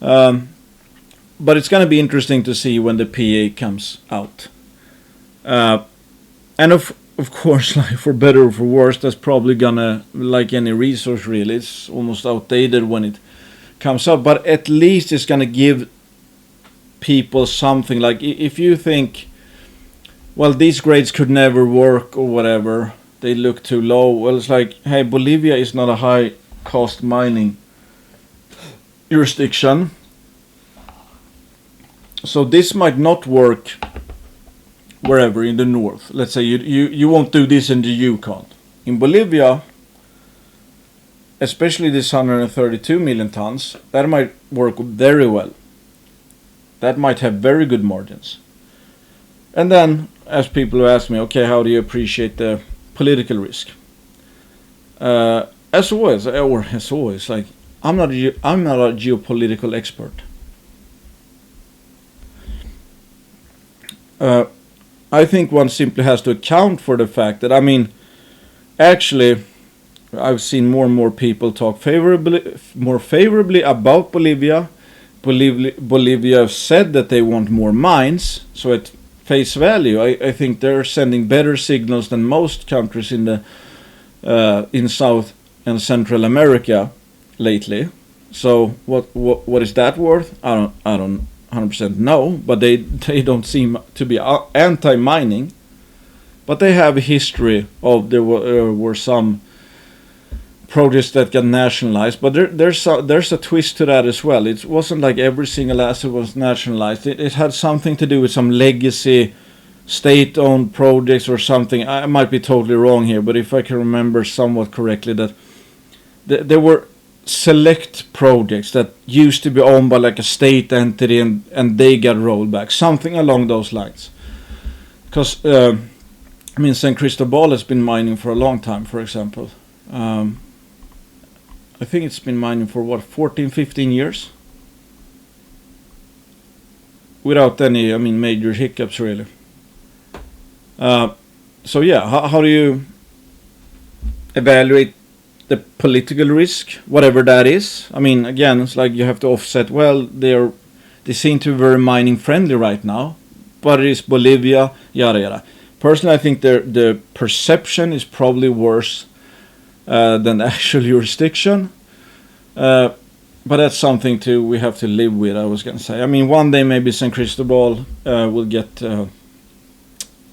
But it's going to be interesting to see when the PA comes out. And of course, like for better or for worse, that's probably gonna, like any resource really, it's almost outdated when it comes up. But at least it's gonna give people something. Like if you think, well, these grades could never work or whatever, they look too low. Well, it's like, hey, Bolivia is not a high cost mining jurisdiction, so this might not work wherever in the north. Let's say you won't do this in the Yukon. In Bolivia, especially this 132 million tons, that might work very well. That might have very good margins. And then, as people who ask me, okay, how do you appreciate the political risk? As always, like I'm not a geopolitical expert. I think one simply has to account for the fact that, I mean, actually, I've seen more and more people talk more favorably about Bolivia. Bolivia have said that they want more mines, so at face value, I think they're sending better signals than most countries in South and Central America lately. So what is that worth? I don't 100% know, but they don't seem to be anti-mining. But they have a history of there were some projects that got nationalized, but there's a twist to that as well. It wasn't like every single asset was nationalized. It had something to do with some legacy state-owned projects or something. I might be totally wrong here, but if I can remember somewhat correctly, that there were select projects that used to be owned by like a state entity and they got rolled back, something along those lines. Because I mean, San Cristobal has been mining for a long time, for example. I think it's been mining for 14-15 years without any, major hiccups really. So yeah, how do you evaluate the political risk, whatever that is? I mean, again, it's like you have to offset. Well, they seem to be very mining friendly right now, but it is Bolivia, yada yada. Personally, I think the perception is probably worse than the actual jurisdiction, but that's something we have to live with. I was going to say. I mean, one day maybe San Cristobal will get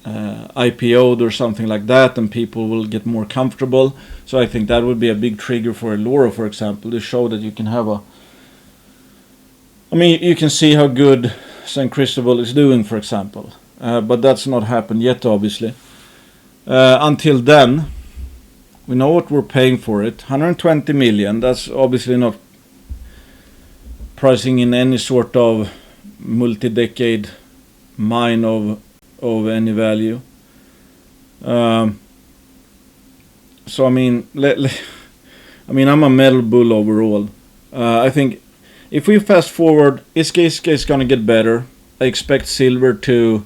IPO'd or something like that, and people will get more comfortable. So I think that would be a big trigger for Eloro, for example, to show that you can have you can see how good San Cristobal is doing, for example. But that's not happened yet, obviously. Until then, we know what we're paying for it. 120 million, that's obviously not pricing in any sort of multi-decade mine of any value. So I'm a metal bull overall. I think if we fast forward, Iska is gonna get better. I expect silver to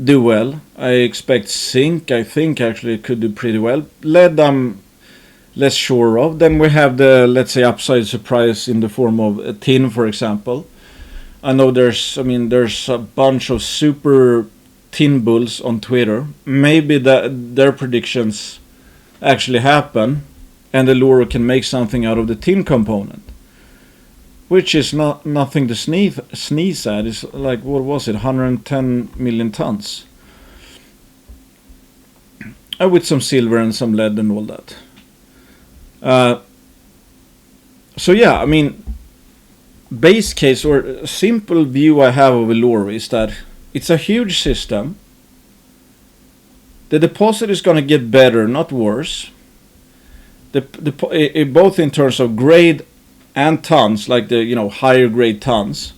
do well. I expect zinc, I think actually it could do pretty well. Lead I'm less sure of. Then we have the, let's say, upside surprise in the form of tin, for example. I know there's a bunch of super tin bulls on Twitter. Maybe their predictions actually happen and Eloro can make something out of the tin component, which is nothing to sneeze at. It's like, what was it, 110 million tons with some silver and some lead and all that. So yeah, base case or simple view I have of Eloro is that it's a huge system. The deposit is going to get better, not worse. Both in terms of grade and tons, like the higher grade tons.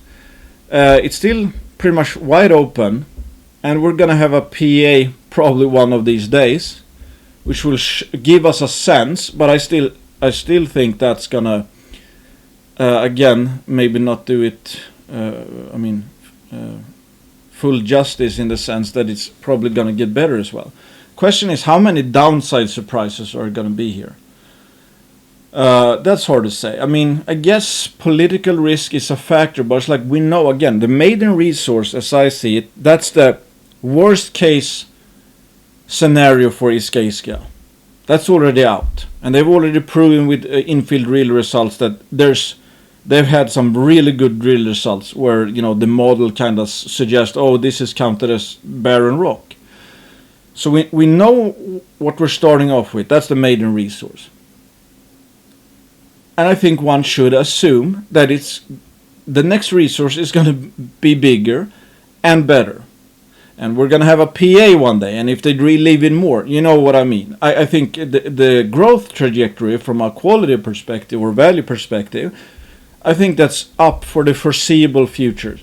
It's still pretty much wide open, and we're gonna have a PA probably one of these days, which will give us a sense. But I still think that's gonna again maybe not do it. full justice in the sense that it's probably going to get better as well. Question is, how many downside surprises are going to be here? That's hard to say. I mean, I guess political risk is a factor, but it's like we know, again, the maiden resource, as I see it, that's the worst case scenario for Iska. That's already out. And they've already proven with infield drill results that they've had some really good drill results where, you know, the model kind of suggests, oh, this is counted as barren rock. So we know what we're starting off with. That's the maiden resource. And I think one should assume that the next resource is going to be bigger and better. And we're going to have a PA one day, and if they drill even more, you know what I mean. I think the growth trajectory from a quality perspective or value perspective, I think that's up for the foreseeable future,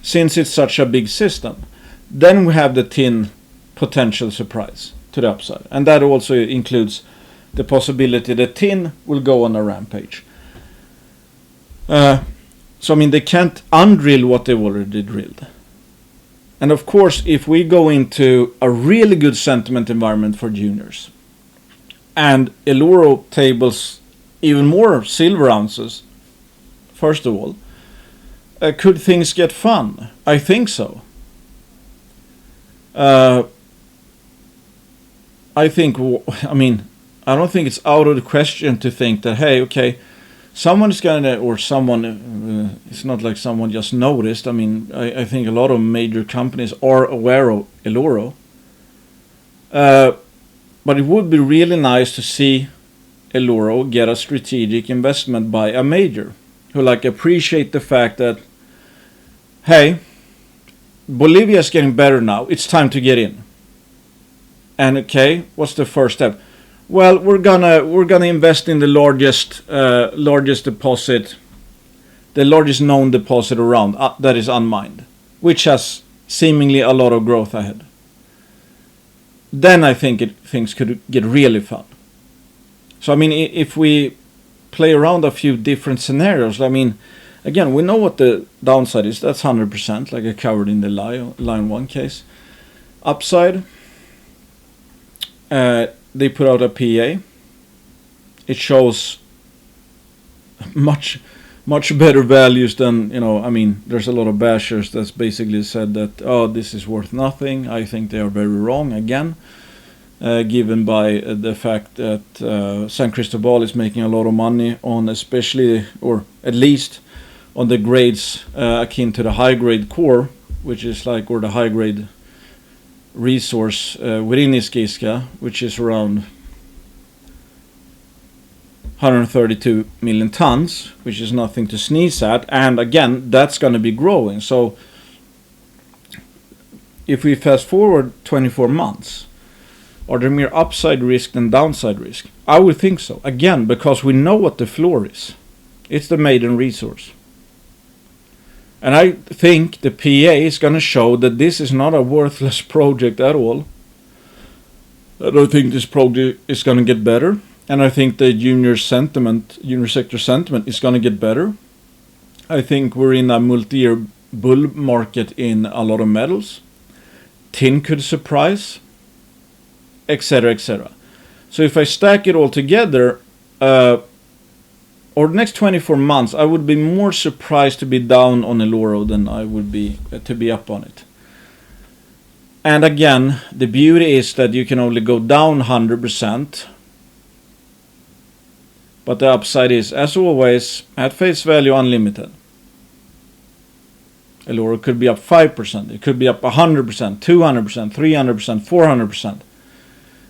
since it's such a big system. Then we have the tin potential surprise to the upside, and that also includes the possibility that tin will go on a rampage. So I mean, they can't undrill what they've already drilled. And of course, if we go into a really good sentiment environment for juniors, and Eloro tables even more silver ounces, first of all, could things get fun? I think so. I don't think it's out of the question to think that, hey, okay, someone is going to, or someone, it's not like someone just noticed. I mean, I think a lot of major companies are aware of Eloro. But it would be really nice to see Eloro get a strategic investment by a major who like appreciate the fact that, hey, Bolivia is getting better now. It's time to get in. And okay, what's the first step? Well, we're gonna invest in the largest deposit, the largest known deposit around that is unmined, which has seemingly a lot of growth ahead. Then I think things could get really fun. So I mean, if we play around a few different scenarios, I mean, again, we know what the downside is. That's 100%, like I covered in the line 1 case. Upside. They put out a PA. It shows much better values than, I mean, there's a lot of bashers that's basically said that, oh, this is worth nothing. I think they are very wrong again, given by the fact that San Cristobal is making a lot of money on especially, or at least on the grades akin to the high grade core, which is like, or the high grade resource within Iska, which is around 132 million tons, which is nothing to sneeze at. And again, that's going to be growing. So if we fast forward 24 months, are there more upside risk than downside risk? I would think so. Again, because we know what the floor is. It's the maiden resource. And I think the PA is going to show that this is not a worthless project at all. I don't think this project is going to get better. And I think the junior sector sentiment is going to get better. I think we're in a multi-year bull market in a lot of metals. Tin could surprise, etc., etc. So if I stack it all together, or the next 24 months, I would be more surprised to be down on Eloro than I would be to be up on it. And again, the beauty is that you can only go down 100%. But the upside is, as always, at face value unlimited. Eloro could be up 5%. It could be up 100%, 200%, 300%, 400%.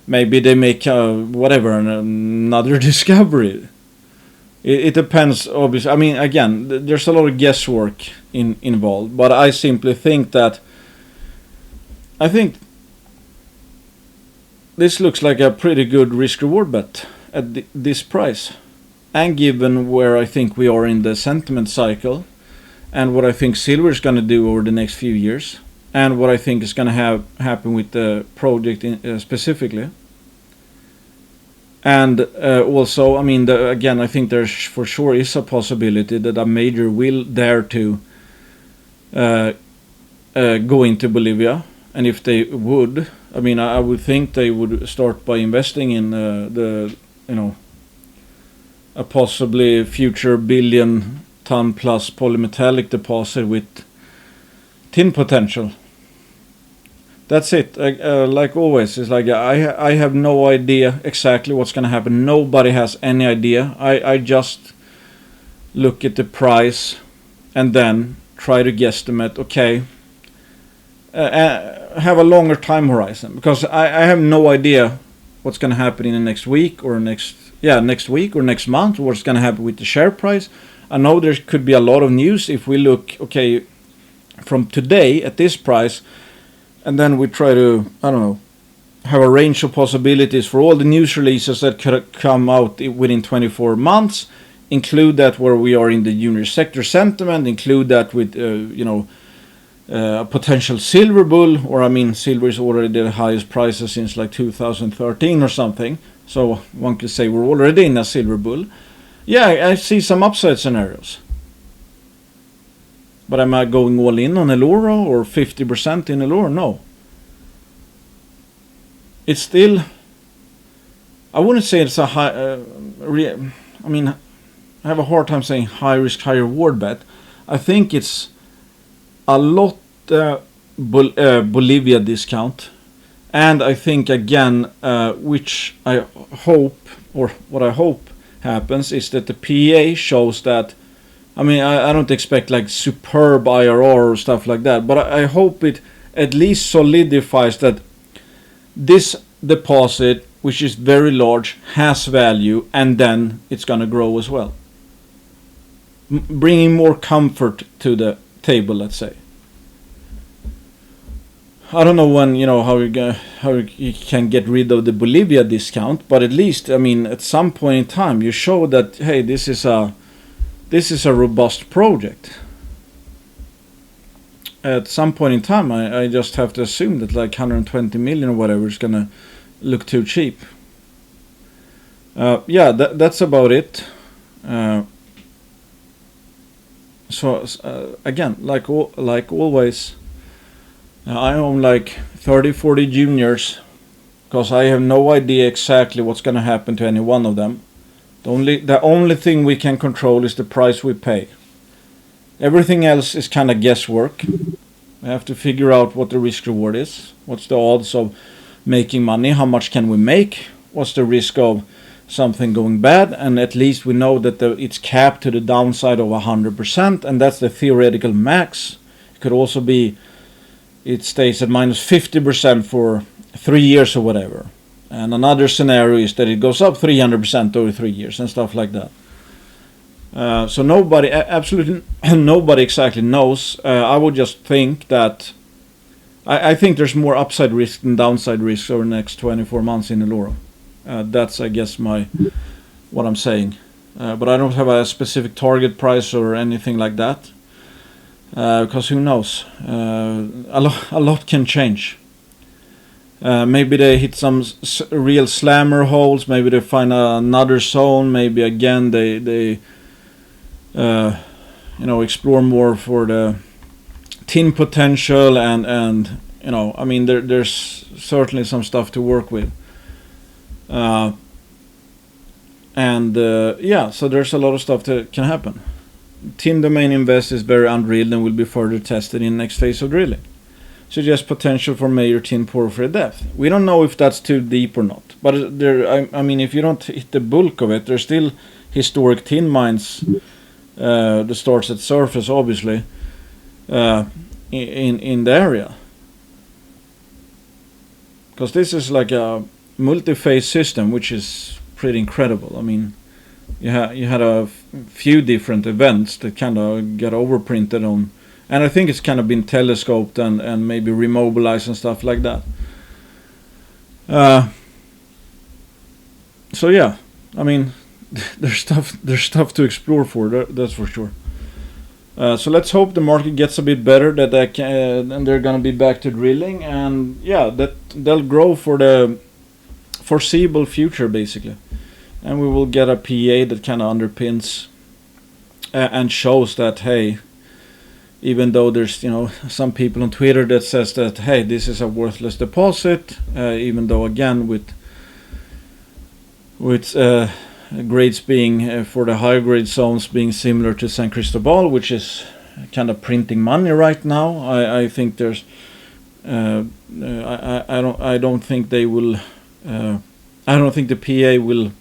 Maybe they make another discovery. It depends, obviously. I mean, again, there's a lot of guesswork involved, but I simply think that this looks like a pretty good risk-reward bet at this price. And given where I think we are in the sentiment cycle, and what I think silver is going to do over the next few years, and what I think is going to happen with the project specifically. And also, I mean, again, I think there for sure is a possibility that a major will dare to go into Bolivia, and if they would, I mean, I would think they would start by investing in a possibly future billion-ton plus polymetallic deposit with tin potential. That's it. Like always, it's like I have no idea exactly what's going to happen. Nobody has any idea. I just look at the price and then try to guesstimate. Okay, have a longer time horizon, because I have no idea what's going to happen in the next week or next week or next month, or what's going to happen with the share price. I know there could be a lot of news if we look, okay, from today at this price, and then we try to, I don't know, have a range of possibilities for all the news releases that could come out within 24 months, include that where we are in the junior sector sentiment, include that with, a potential silver bull, or I mean, silver is already the highest prices since like 2013 or something. So one could say we're already in a silver bull. Yeah, I see some upside scenarios. But am I going all in on Eloro or 50% in Eloro? No. It's still, I wouldn't say it's a high, I mean, I have a hard time saying high risk, high reward bet. I think it's a lot Bolivia discount. And I think again, which I hope, or what I hope happens, is that the PEA shows that, I mean, I don't expect like superb IRR or stuff like that, but I hope it at least solidifies that this deposit, which is very large, has value, and then it's going to grow as well. Bringing more comfort to the table, let's say. I don't know when, how you can get rid of the Bolivia discount, but at least, I mean, at some point in time, you show that, hey, this is a robust project. At some point in time, I just have to assume that like 120 million or whatever is gonna look too cheap. That's about it. Again, like always, I own like 30-40 juniors, because I have no idea exactly what's going to happen to any one of them. The only thing we can control is the price we pay. Everything else is kind of guesswork. We have to figure out what the risk reward is. What's the odds of making money? How much can we make? What's the risk of something going bad? And at least we know that it's capped to the downside of 100%, and that's the theoretical max. It could also be it stays at minus 50% for 3 years or whatever. And another scenario is that it goes up 300% over 3 years and stuff like that. So absolutely nobody exactly knows. I would just think that I think there's more upside risk than downside risk over the next 24 months in Eloro. That's, I guess, what I'm saying. But I don't have a specific target price or anything like that. Because who knows? A lot can change. Maybe they hit some real slammer holes. Maybe they find another zone. Maybe again they explore more for the tin potential, and I mean there's certainly some stuff to work with. So there's a lot of stuff that can happen. Tin domain invest is very undrilled and will be further tested in the next phase of drilling. Suggests potential for major tin porphyry depth. We don't know if that's too deep or not, but I mean, if you don't hit the bulk of it, there's still historic tin mines that starts at surface, obviously, in the area. Because this is like a multi-phase system, which is pretty incredible. I mean, you had a few different events that kind of get overprinted on, and I think it's kind of been telescoped and maybe remobilized and stuff like that. So yeah, I mean, there's stuff to explore for, that's for sure. So let's hope the market gets a bit better, that and they're gonna be back to drilling, and yeah, that they'll grow for the foreseeable future, basically. And we will get a PEA that kind of underpins and shows that, hey, even though there's some people on Twitter that says that, hey, this is a worthless deposit, even though again with grades being for the higher grade zones being similar to San Cristobal, which is kind of printing money right now. I think there's I don't think they will I don't think the PA will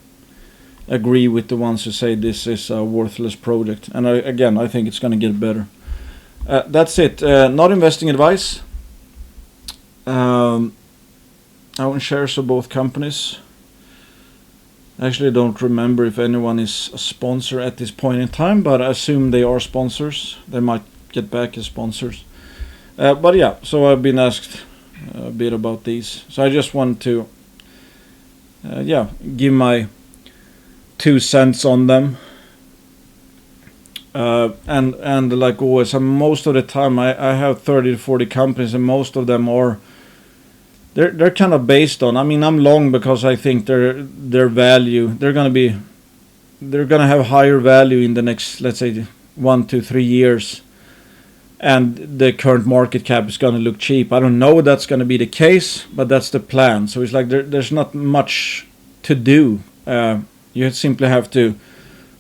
agree with the ones who say this is a worthless project. And I think it's going to get better. That's it. Not investing advice. I own shares of both companies. I actually don't remember if anyone is a sponsor at this point in time, but I assume they are sponsors. They might get back as sponsors. But yeah, so I've been asked a bit about these. So I just want to give my 2 cents on them. And like always, most of the time I have 30 to 40 companies, and most of them are they're kind of based on, I'm long because I think their value, they're gonna have higher value in the next, let's say, 1 to 3 years, and the current market cap is gonna look cheap. I don't know that's gonna be the case, but that's the plan. So it's like there's not much to do. You simply have to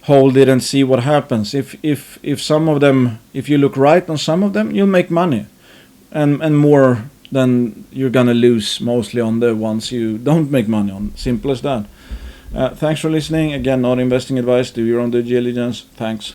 hold it and see what happens. If some of them, if you look right on some of them, you'll make money, and more than you're gonna lose mostly on the ones you don't make money on. Simple as that. Thanks for listening. Again, not investing advice. Do your own due diligence. Thanks.